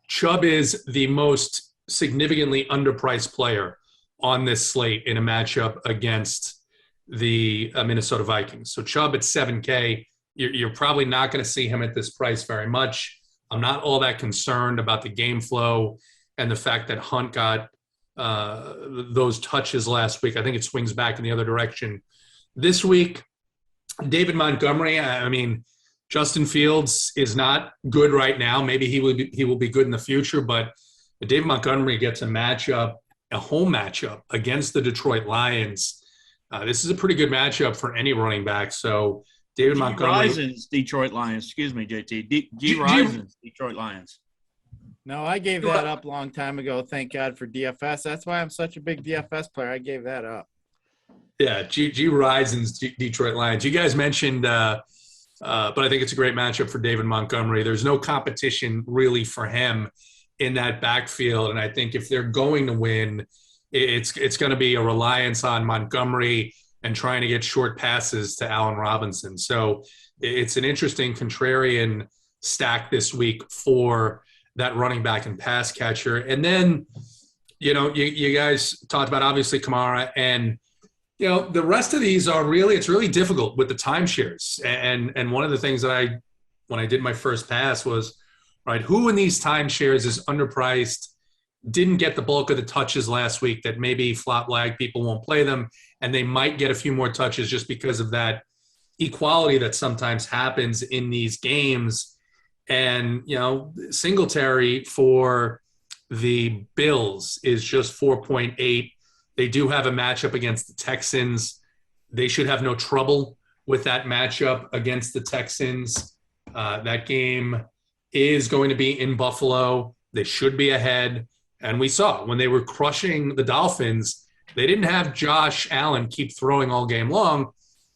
Chubb is the most significantly underpriced player on this slate in a matchup against the Minnesota Vikings. So Chubb at 7K, you're probably not going to see him at this price very much. I'm not all that concerned about the game flow and the fact that Hunt got those touches last week. I think it swings back in the other direction this week. David Montgomery, I mean, Justin Fields is not good right now. Maybe he will be good in the future, but David Montgomery gets a home matchup against the Detroit Lions. This is a pretty good matchup for any running back. So David Montgomery. G-Rizen's Detroit Lions. Excuse me, JT. G-Rizen's Detroit Lions. No, I gave that up a long time ago. Thank God for DFS. That's why I'm such a big DFS player. I gave that up. Yeah, G-Rizen's Detroit Lions. You guys mentioned, but I think it's a great matchup for David Montgomery. There's no competition really for him in that backfield, and I think if they're going to win, it's going to be a reliance on Montgomery and trying to get short passes to Allen Robinson. So it's an interesting contrarian stack this week for that running back and pass catcher. And then, you guys talked about obviously Kamara, and the rest of these are it's really difficult with the timeshares. And one of the things that when I did my first pass was, right, who in these timeshares is underpriced, didn't get the bulk of the touches last week, that maybe flop lag, people won't play them, and they might get a few more touches just because of that equality that sometimes happens in these games. And, Singletary for the Bills is just 4.8. They do have a matchup against the Texans. They should have no trouble with that matchup against the Texans. That game is going to be in Buffalo. They should be ahead. And we saw when they were crushing the Dolphins, they didn't have Josh Allen keep throwing all game long.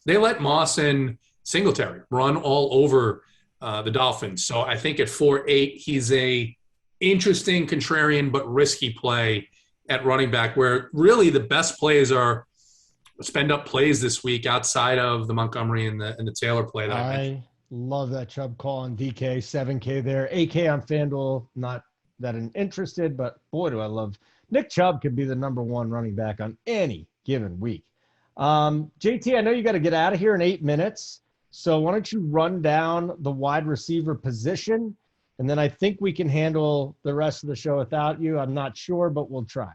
They let Moss and Singletary run all over the Dolphins. So I think at 4.8, he's a interesting contrarian but risky play at running back, where really the best plays are spend up plays this week outside of the Montgomery and the Taylor play that I mentioned. Love that Chubb call on DK, 7K there, 8K on FanDuel. Not that I'm interested, but boy, do I love Nick Chubb. Could be the number one running back on any given week. JT, I know you got to get out of here in 8 minutes, so why don't you run down the wide receiver position, and then I think we can handle the rest of the show without you. I'm not sure, but we'll try.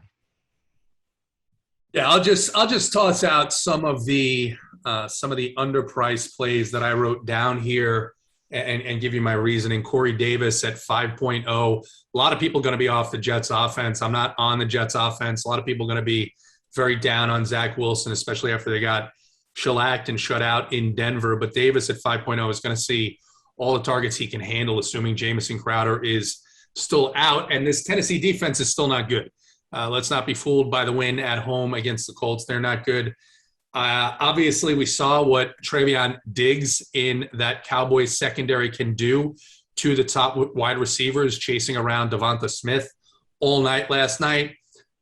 Yeah, I'll just toss out some of the underpriced plays that I wrote down here and give you my reasoning. Corey Davis at 5.0. A lot of people going to be off the Jets offense. I'm not on the Jets offense. A lot of people going to be very down on Zach Wilson, especially after they got shellacked and shut out in Denver. But Davis at 5.0 is going to see all the targets he can handle, assuming Jamison Crowder is still out, and this Tennessee defense is still not good. Let's not be fooled by the win at home against the Colts. They're not good. Obviously, we saw what Travion Diggs in that Cowboys secondary can do to the top wide receivers, chasing around Devonta Smith all night last night.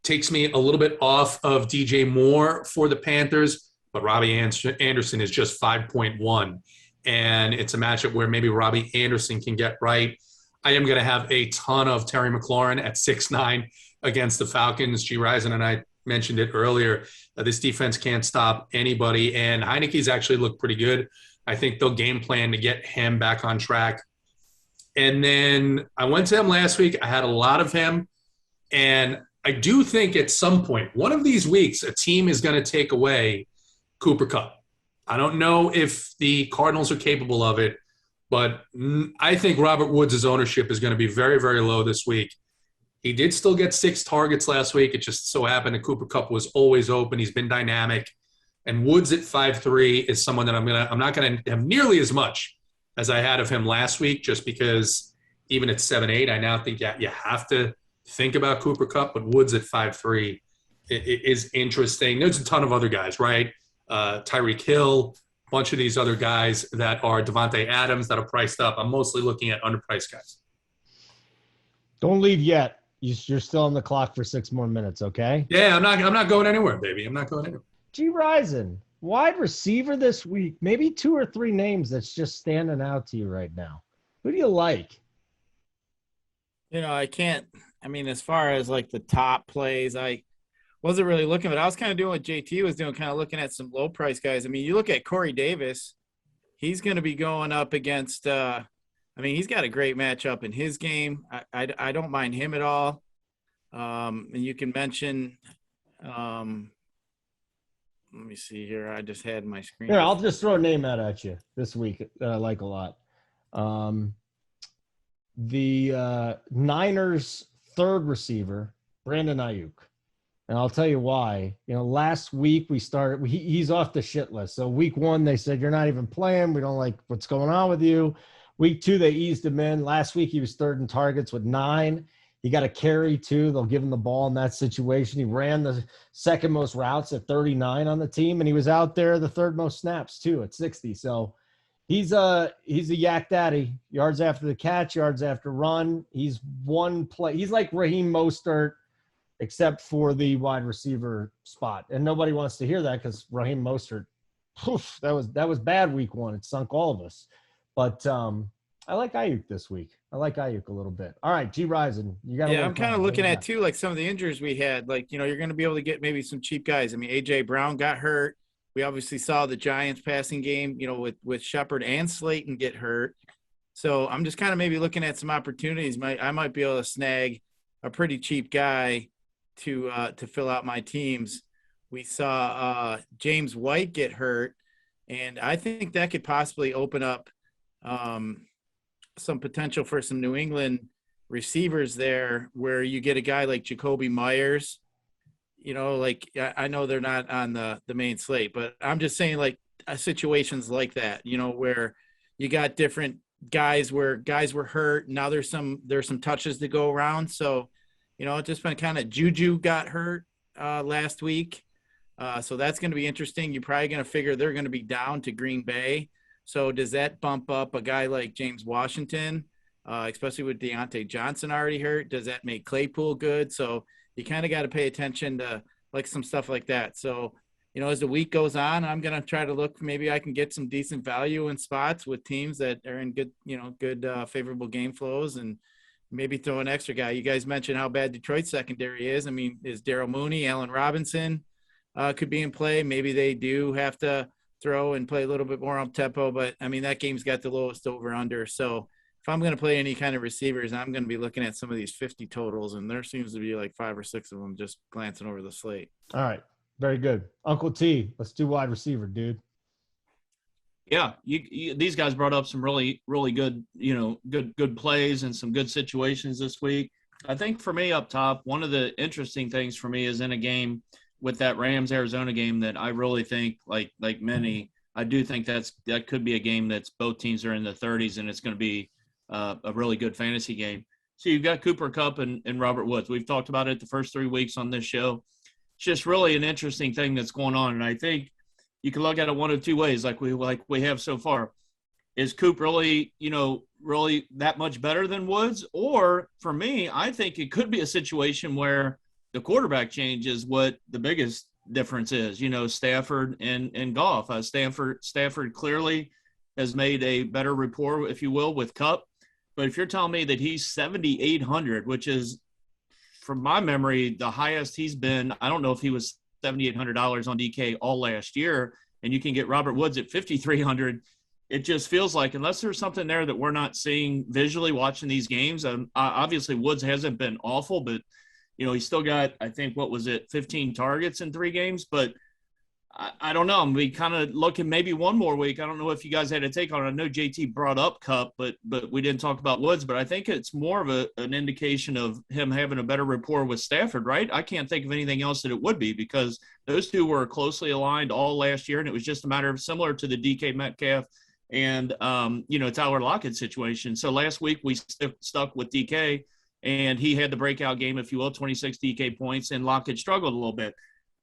Takes me a little bit off of DJ Moore for the Panthers, but Robbie Anderson is just 5.1. And it's a matchup where maybe Robbie Anderson can get right. I am going to have a ton of Terry McLaurin at 6'9" against the Falcons. G-Rizen and I mentioned it earlier. This defense can't stop anybody, and Heineke's actually looked pretty good. I think they'll game plan to get him back on track. And then I went to him last week. I had a lot of him, and I do think at some point, one of these weeks, a team is going to take away Cooper Kupp. I don't know if the Cardinals are capable of it, but I think Robert Woods' ownership is going to be very, very low this week. He did still get 6 targets last week. It just so happened that Cooper Kupp was always open. He's been dynamic. And Woods at 5.3 is someone that I'm not going to have nearly as much as I had of him last week, just because even at 7.8, I now think you have to think about Cooper Kupp, but Woods at 5.3 is interesting. There's a ton of other guys, right? Tyreek Hill, a bunch of these other guys that are Devontae Adams that are priced up. I'm mostly looking at underpriced guys. Don't leave yet. You're still on the clock for 6 more minutes, okay? Yeah, I'm not going anywhere, baby. I'm not going anywhere. G-Rizen, wide receiver this week. Maybe 2 or 3 names that's just standing out to you right now. Who do you like? As far as like the top plays, I wasn't really looking, but I was kind of doing what JT was doing, kind of looking at some low price guys. I mean, you look at Corey Davis, he's going to be going up against he's got a great matchup in his game. I don't mind him at all. And you can mention let me see here. I just had my screen. Here, I'll just throw a name out at you this week that I like a lot. The Niners' third receiver, Brandon Nayuk. And I'll tell you why. Last week he's off the shit list. So week 1, they said, you're not even playing. We don't like what's going on with you. Week 2, they eased him in. Last week, he was third in targets with 9. He got a carry, too. They'll give him the ball in that situation. He ran the second most routes at 39 on the team, and he was out there the third most snaps, too, at 60. So he's a yak daddy. Yards after the catch, yards after run. He's one play. He's like Raheem Mostert, except for the wide receiver spot. And nobody wants to hear that because Raheem Mostert, that was bad week 1. It sunk all of us. But I like Ayuk this week. I like Ayuk a little bit. All right, G-Rizen, you got. Yeah, I'm kind of looking at too, like some of the injuries we had. Like you're going to be able to get maybe some cheap guys. I mean, AJ Brown got hurt. We obviously saw the Giants passing game, with Shepard and Slayton get hurt. So I'm just kind of maybe looking at some opportunities. I might be able to snag a pretty cheap guy to fill out my teams. We saw James White get hurt, and I think that could possibly open up some potential for some New England receivers there, where you get a guy like Jacoby Myers. I know they're not on the main slate, but I'm just saying situations like that, where you got different guys where guys were hurt. Now there's some touches to go around. So, it's just been kind of Juju got hurt last week. So that's going to be interesting. You're probably going to figure they're going to be down to Green Bay. So does that bump up a guy like James Washington, especially with Deontay Johnson already hurt? Does that make Claypool good? So you kind of got to pay attention to some stuff like that. So, as the week goes on, I'm going to try to look, maybe I can get some decent value in spots with teams that are in good, favorable game flows, and maybe throw an extra guy. You guys mentioned how bad Detroit's secondary is. I mean, is Darryl Mooney, Allen Robinson could be in play. Maybe they do have to throw and play a little bit more up tempo, but I mean, that game's got the lowest over under. So if I'm going to play any kind of receivers, I'm going to be looking at some of these 50 totals, and there seems to be like 5 or 6 of them just glancing over the slate. All right. Very good. Uncle T, let's do wide receiver, dude. Yeah, these guys brought up some really, really good, good plays and some good situations this week. I think for me up top, one of the interesting things for me is in a game with that Rams-Arizona game that I really think, like many, I do think that could be a game that's both teams are in the 30s, and it's going to be a really good fantasy game. So you've got Cooper Kupp and Robert Woods. We've talked about it the first 3 weeks on this show. It's just really an interesting thing that's going on. And I think you can look at it one of two ways, like we have so far. Is Coop really, really that much better than Woods? Or for me, I think it could be a situation where the quarterback change is what the biggest difference is, Stafford and Goff. Stafford clearly has made a better rapport, if you will, with Kupp. But if you're telling me that he's 7,800, which is, from my memory, the highest he's been, I don't know if he was $7,800 on DK all last year, and you can get Robert Woods at 5,300. It just feels like, unless there's something there that we're not seeing visually watching these games, obviously Woods hasn't been awful, but, he's still got, I think, 15 targets in 3 games. But I don't know. We kind of looking maybe one more week. I don't know if you guys had a take on it. I know JT brought up Kupp, but we didn't talk about Woods. But I think it's more of an indication of him having a better rapport with Stafford, right? I can't think of anything else that it would be, because those two were closely aligned all last year, and it was just a matter of similar to the DK Metcalf and, Tyler Lockett situation. So last week we stuck with DK, and he had the breakout game, if you will, 26 DK points, and Lockett struggled a little bit.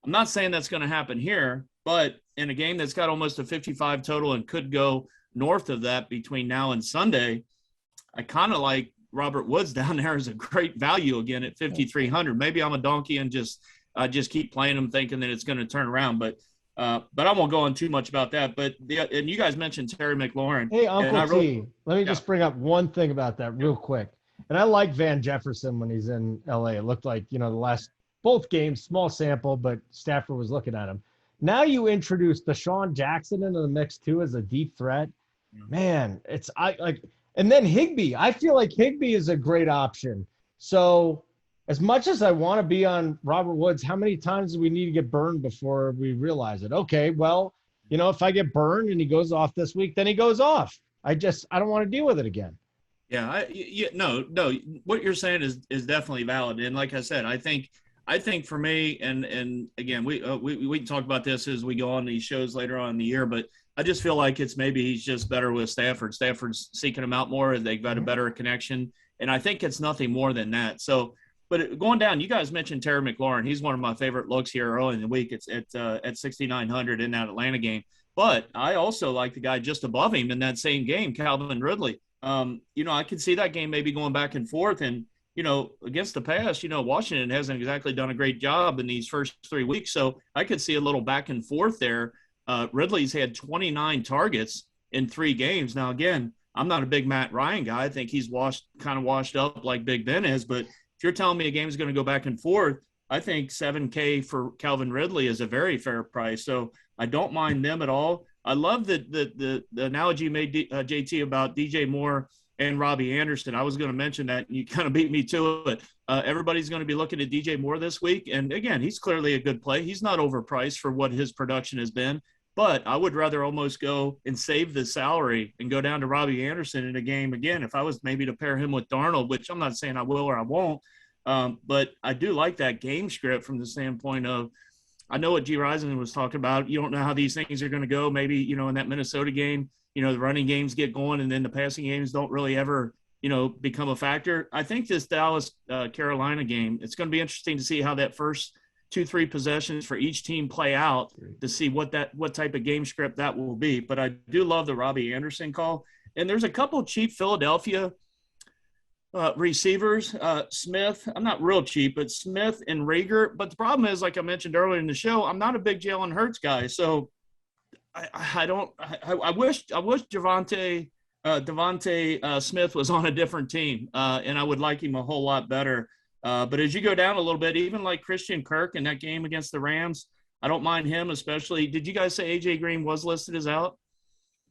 I'm not saying that's going to happen here, but in a game that's got almost a 55 total and could go north of that between now and Sunday, I kind of like Robert Woods down there as a great value again at 5,300. Maybe I'm a donkey and just keep playing him thinking that it's going to turn around, but I won't go on too much about that. But and you guys mentioned Terry McLaurin. Hey, Uncle T, let me just bring up one thing about that real quick. And I like Van Jefferson when he's in LA. It looked like, the last both games, small sample, but Stafford was looking at him. Now you introduce Deshaun Jackson into the mix too as a deep threat. Man, and then Higbee. I feel like Higbee is a great option. So as much as I want to be on Robert Woods, how many times do we need to get burned before we realize it? Okay, well, if I get burned and he goes off this week, then he goes off. I don't want to deal with it again. Yeah, no. What you're saying is definitely valid. And like I said, I think for me, and again, we can talk about this as we go on these shows later on in the year, but I just feel like it's maybe he's just better with Stafford. Stafford's seeking him out more. They've got a better connection. And I think it's nothing more than that. So, but going down, you guys mentioned Terry McLaurin. He's one of my favorite looks here early in the week. It's at 6,900 in that Atlanta game. But I also like the guy just above him in that same game, Calvin Ridley. I could see that game maybe going back and forth. And, against the pass, Washington hasn't exactly done a great job in these first 3 weeks. So I could see a little back and forth there. Ridley's had 29 targets in 3 games. Now, again, I'm not a big Matt Ryan guy. I think he's kind of washed up like Big Ben is. But if you're telling me a game is going to go back and forth, I think $7K for Calvin Ridley is a very fair price. So I don't mind them at all. I love the analogy you made, JT, about DJ Moore and Robbie Anderson. I was going to mention that, and you kind of beat me to it. Everybody's going to be looking at DJ Moore this week. And, again, he's clearly a good play. He's not overpriced for what his production has been. But I would rather almost go and save the salary and go down to Robbie Anderson in a game. Again, if I was maybe to pair him with Darnold, which I'm not saying I will or I won't, but I do like that game script from the standpoint of, I know what G-Rizen was talking about. You don't know how these things are going to go. Maybe, in that Minnesota game, the running games get going and then the passing games don't really ever, become a factor. I think this Dallas Carolina game, it's going to be interesting to see how that first 2-3 possessions for each team play out to see what type of game script that will be. But I do love the Robbie Anderson call. And there's a couple cheap Philadelphia receivers, Smith. I'm not real cheap, but Smith and Rager. But the problem is, like I mentioned earlier in the show, I'm not a big Jalen Hurts guy. So I wish Devontae Smith was on a different team, and I would like him a whole lot better. But as you go down a little bit, even like Christian Kirk in that game against the Rams, I don't mind him, especially. Did you guys say AJ Green was listed as out?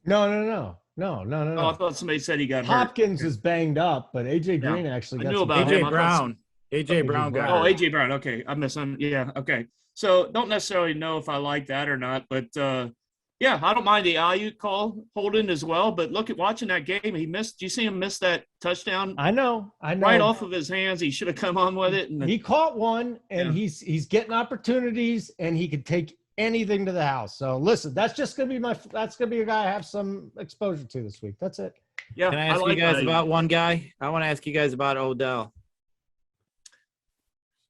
No. Oh, I thought somebody said he got hurt. Hopkins is banged up, but AJ Green actually got I knew about AJ him. Brown. AJ Brown got Oh, hurt. AJ Brown. Okay. I missed him. Yeah. Okay. So don't necessarily know if I like that or not, but yeah, I don't mind the Ayuk call, Holden as well. But look at watching that game. He missed. Do you see him miss that touchdown? I know. Right off of his hands. He should have come on with it. And he caught one, and he's getting opportunities, and he could take anything to the house. So listen, that's just gonna be that's gonna be a guy I have some exposure to this week. That's it. Yeah, Can I ask like you guys that. about one guy? I want to ask you guys about Odell.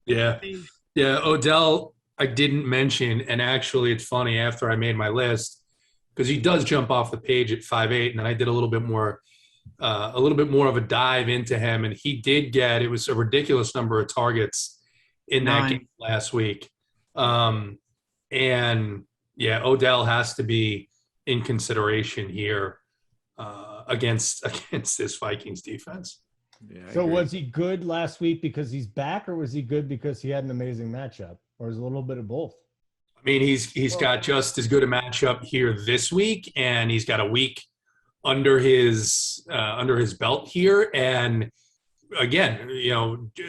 Yeah. Yeah, Odell, I didn't mention, and actually it's funny after I made my list, because he does jump off the page at 5'8", and then I did a little bit more of a dive into him, and he did get, it was a ridiculous number of targets in that 9. game last week. And yeah, Odell has to be in consideration here against this Vikings defense. Yeah, So was he good last week because he's back, or was he good because he had an amazing matchup, or is it a little bit of both? I mean, he's got just as good a matchup here this week, and he's got a week under his belt here. And again,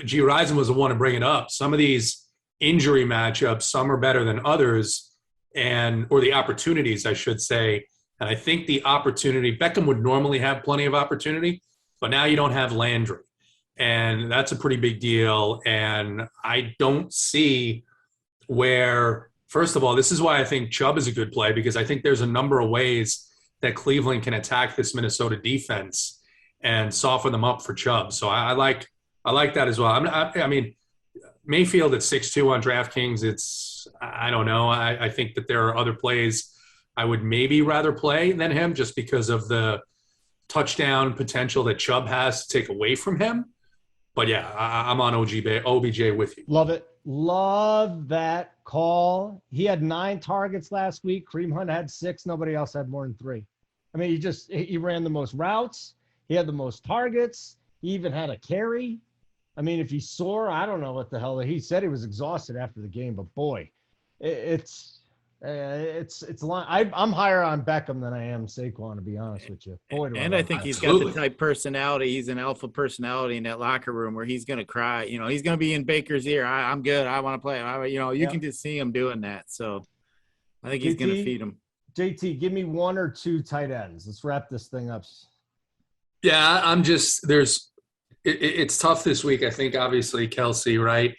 G-Rizen was the one to bring it up. Some of these injury matchups, some are better than others, or the opportunities, I should say. And I think the opportunity, Beckham would normally have plenty of opportunity, but now you don't have Landry. And that's a pretty big deal. And I don't see where, first of all, this is why I think Chubb is a good play, because I think there's a number of ways that Cleveland can attack this Minnesota defense and soften them up for Chubb. So I like that as well. I mean, Mayfield at 6'2" on DraftKings, I don't know. I think that there are other plays I would maybe rather play than him, just because of the touchdown potential that Chubb has to take away from him. But yeah, I'm on OBJ with you. Love it. Love that call. He had 9 targets last week. Kareem Hunt had 6. Nobody else had more than 3. I mean, he ran the most routes. He had the most targets. He even had a carry. I mean, if he's sore, I don't know what the hell. He said he was exhausted after the game, but boy, it's a lot. I'm higher on Beckham than I am Saquon, to be honest with you. Boy, and I think he's got the type personality. He's an alpha personality in that locker room where he's going to cry. He's going to be in Baker's ear. I'm good. I want to play. You can just see him doing that. So I think he's going to feed him. JT, give me 1 or 2 tight ends. Let's wrap this thing up. Yeah, it's tough this week. I think obviously Kelsey, right?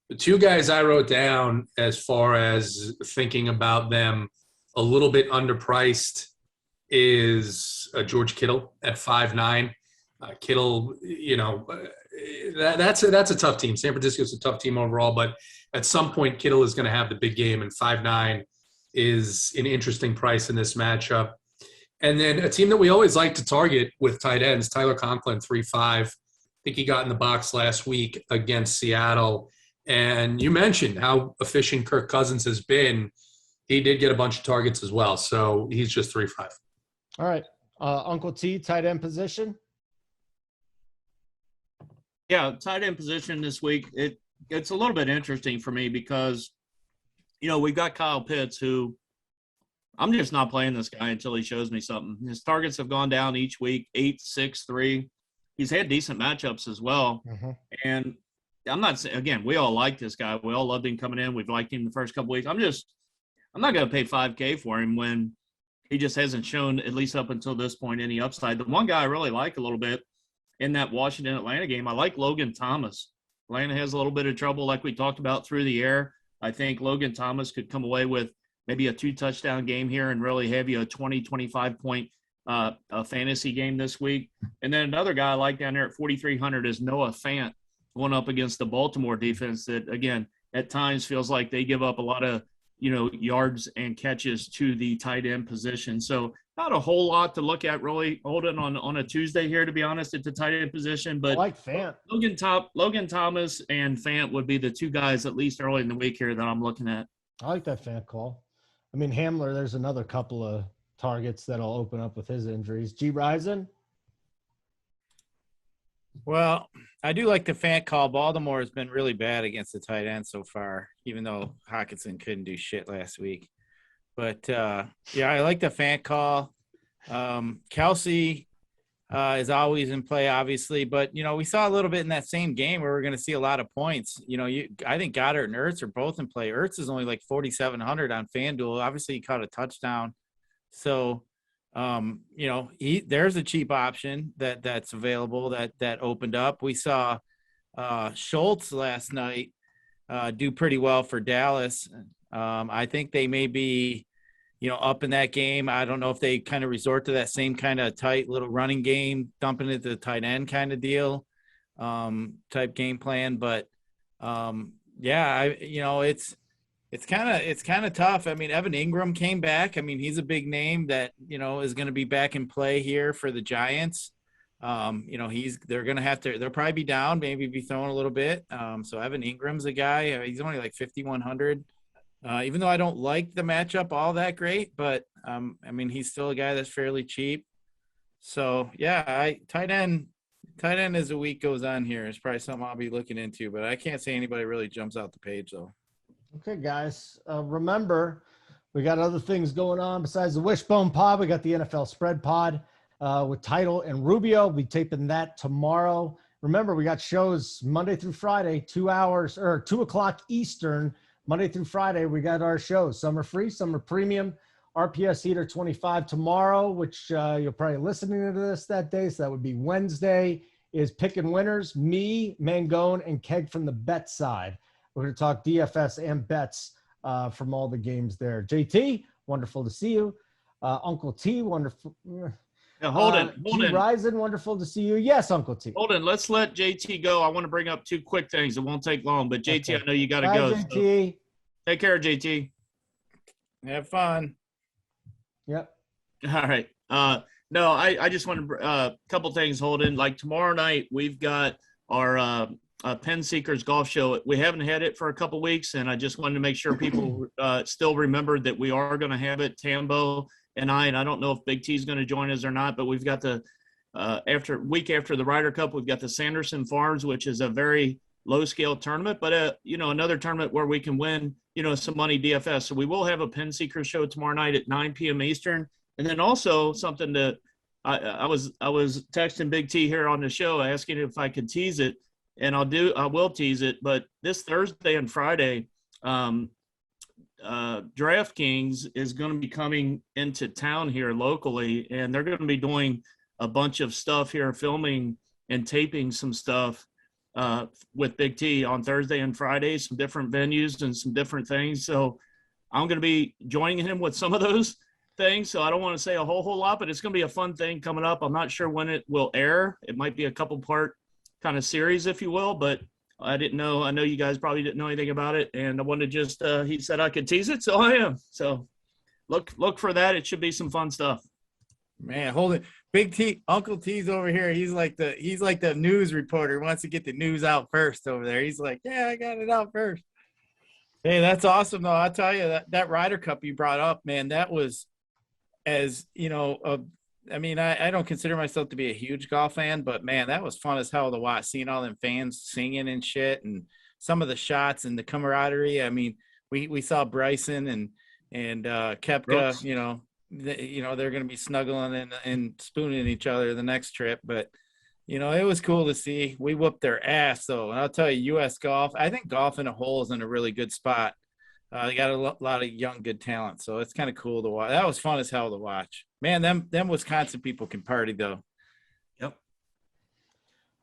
The 2 guys I wrote down as far as thinking about them a little bit underpriced is George Kittle at 5'9". Kittle, that's a tough team. San Francisco's a tough team overall, but at some point Kittle is going to have the big game, and 5'9" is an interesting price in this matchup. And then a team that we always like to target with tight ends, Tyler Conklin, 3'5". I think he got in the box last week against Seattle. And you mentioned how efficient Kirk Cousins has been. He did get a bunch of targets as well. So he's just 3'5". All right. Uncle T, tight end position. Yeah, tight end position this week. It's a little bit interesting for me because, we've got Kyle Pitts, who I'm just not playing this guy until he shows me something. His targets have gone down each week, 8, 6, 3. He's had decent matchups as well. Mm-hmm. And I'm not saying, again, we all like this guy. We all loved him coming in. We've liked him the first couple weeks. I'm not going to pay $5K for him when he just hasn't shown, at least up until this point, any upside. The one guy I really like a little bit in that Washington-Atlanta game, I like Logan Thomas. Atlanta has a little bit of trouble, like we talked about, through the air. I think Logan Thomas could come away with maybe a 2-touchdown game here and really have you a 20, 25-point fantasy game this week. And then another guy I like down there at 4,300 is Noah Fant, going up against the Baltimore defense that, again, at times feels like they give up a lot of, yards and catches to the tight end position. So not a whole lot to look at really, Holden, on a Tuesday here, to be honest, at the tight end position. But I like Fant. Logan Thomas and Fant would be the 2 guys, at least early in the week here, that I'm looking at. I like that Fant call. I mean, Hamler, there's another couple of targets that'll open up with his injuries. G-Rizen? Well, I do like the Fant call. Baltimore has been really bad against the tight end so far, even though Hockenson couldn't do shit last week. But, I like the Fant call. Kelsey is always in play, obviously. But, we saw a little bit in that same game where we're going to see a lot of points. I think Goddard and Ertz are both in play. Ertz is only like 4,700 on FanDuel. Obviously, he caught a touchdown. So, there's a cheap option that's available that opened up. We saw Schultz last night do pretty well for Dallas. I think they may be up in that game. I don't know if they kind of resort to that same kind of tight little running game, dumping it to the tight end kind of deal, type game plan. But it's kind of tough. I mean, Evan Ingram came back. I mean, he's a big name that, is going to be back in play here for the Giants. They're going to have to, they'll probably be down, maybe be throwing a little bit. So Evan Ingram's a guy, he's only like 5,100. Even though I don't like the matchup all that great, but he's still a guy that's fairly cheap. So yeah, tight end as the week goes on here is probably something I'll be looking into, but I can't say anybody really jumps out the page though. Okay, guys. Remember, we got other things going on besides the Wishbone pod. We got the NFL spread pod with Title and Rubio. We'll be taping that tomorrow. Remember, we got shows Monday through Friday, 2 hours or 2 o'clock Eastern. Monday through Friday, we got our shows. Some are free, some are premium. RPS Heater 25 tomorrow, which you're probably listening to this that day. So that would be Wednesday, is picking winners. Me, Mangone, and Keg from the bet side. We're going to talk DFS and bets from all the games there. JT, wonderful to see you. Uncle T, wonderful. Holden. G-Rizen, wonderful to see you. Yes, Uncle T. Holden, let's let JT go. I want to bring up 2 quick things. It won't take long, but JT, Okay. I know you got to Bye, go. JT. So take care, JT. Have fun. Yep. All right. No, I just want to a couple things, Holden. Like tomorrow night, we've got our Penn Seekers golf show. We haven't had it for a couple weeks, and I just wanted to make sure people still remembered that we are going to have it. Tambo and I don't know if Big T is going to join us or not, but we've got the after the Ryder Cup, we've got the Sanderson Farms, which is a very low scale tournament, but another tournament where we can win some money DFS. So we will have a Penn Seekers show tomorrow night at 9 p.m. Eastern, and then also something that I was texting Big T here on the show asking if I could tease it. And I will tease it, but this Thursday and Friday, DraftKings is going to be coming into town here locally, and they're going to be doing a bunch of stuff here, filming and taping some stuff with Big T on Thursday and Friday, some different venues and some different things. So I'm going to be joining him with some of those things. So I don't want to say a whole lot, but it's going to be a fun thing coming up. I'm not sure when it will air. It might be a couple part kind of series, if you will, but I didn't know. I know you guys probably didn't know anything about it, and I wanted to just he said I could tease it, so I am. So look for that. It should be some fun stuff. Man, hold it. Big T, Uncle T's over here. He's like the news reporter. He wants to get the news out first over there. He's like, yeah, I got it out first. Hey, that's awesome though. I'll tell you that Ryder Cup you brought up, man, that was I don't consider myself to be a huge golf fan, but man, that was fun as hell to watch, seeing all them fans singing and shit, and some of the shots and the camaraderie. I mean, we saw Bryson and Koepka, Brooks. They're going to be snuggling and spooning each other the next trip, but it was cool to see. We whooped their ass though. And I'll tell you, US golf, I think golf in a whole is in a really good spot. They got a lot of young, good talent. So it's kind of cool to watch. That was fun as hell to watch. Man, them Wisconsin people can party, though. Yep.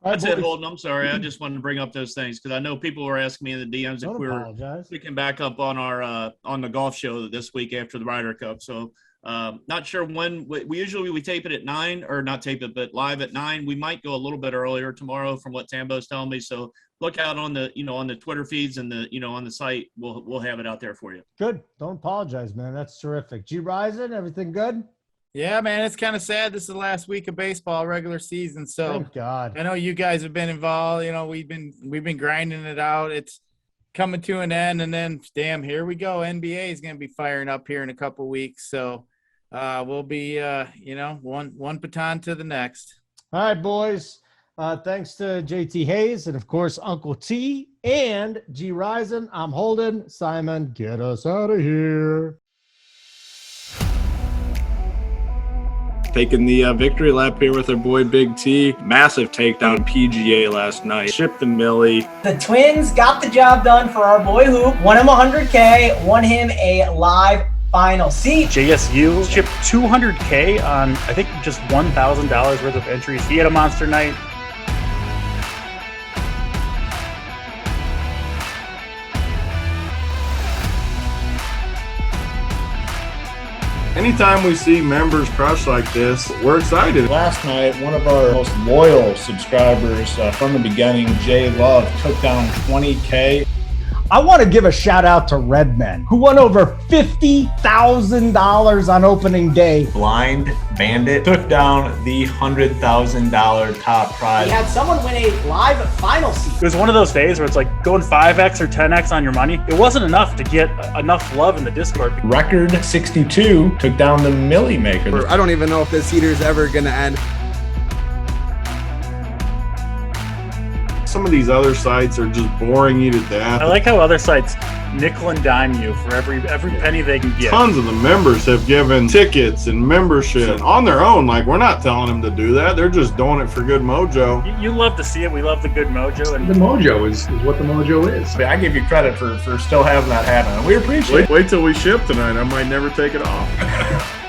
All right, That's it, boys. Holden. I'm sorry. I just wanted to bring up those things because I know people were asking me in the DMs if Don't we were apologize. picking back up on our on the golf show this week after the Ryder Cup. So not sure when. We usually tape it at 9, or not tape it, but live at 9. We might go a little bit earlier tomorrow from what Tambo's telling me. So look out on the on the Twitter feeds and the on the site. We'll have it out there for you. Good. Don't apologize, man. That's terrific. G-Rizen, everything good? Yeah, man, it's kind of sad. This is the last week of baseball regular season. So Thank God. I know you guys have been involved. We've been grinding it out. It's coming to an end, and then damn, here we go. NBA is going to be firing up here in a couple weeks. So we'll be one baton to the next. All right, boys. Thanks to JT Hayes and, of course, Uncle T and G-Rizen. I'm Holden. Simon, get us out of here. Taking the victory lap here with our boy Big T. Massive takedown PGA last night. Shipped the Millie. The Twins got the job done for our boy Hoop. Won him $100K. Won him a live final seat. JSU shipped $200K on, I think, just $1,000 worth of entries. He had a monster night. Anytime we see members crush like this, we're excited. Last night, one of our most loyal subscribers from the beginning, Jay Love, took down 20K. I want to give a shout out to Redmen, who won over $50,000 on opening day. Blind Bandit took down the $100,000 top prize. We had someone win a live final seat. It was one of those days where it's like going 5x or 10x on your money. It wasn't enough to get enough love in the Discord. Record 62 took down the Millie Maker. I don't even know if this heater is ever going to end. Some of these other sites are just boring you to death. I like how other sites nickel and dime you for every penny they can get. Tons of the members have given tickets and membership on their own. Like, we're not telling them to do that. They're just doing it for good mojo. You love to see it. We love the good mojo. And The mojo is what the mojo is. I give you credit for still having that happen. We appreciate it. Wait till we ship tonight. I might never take it off.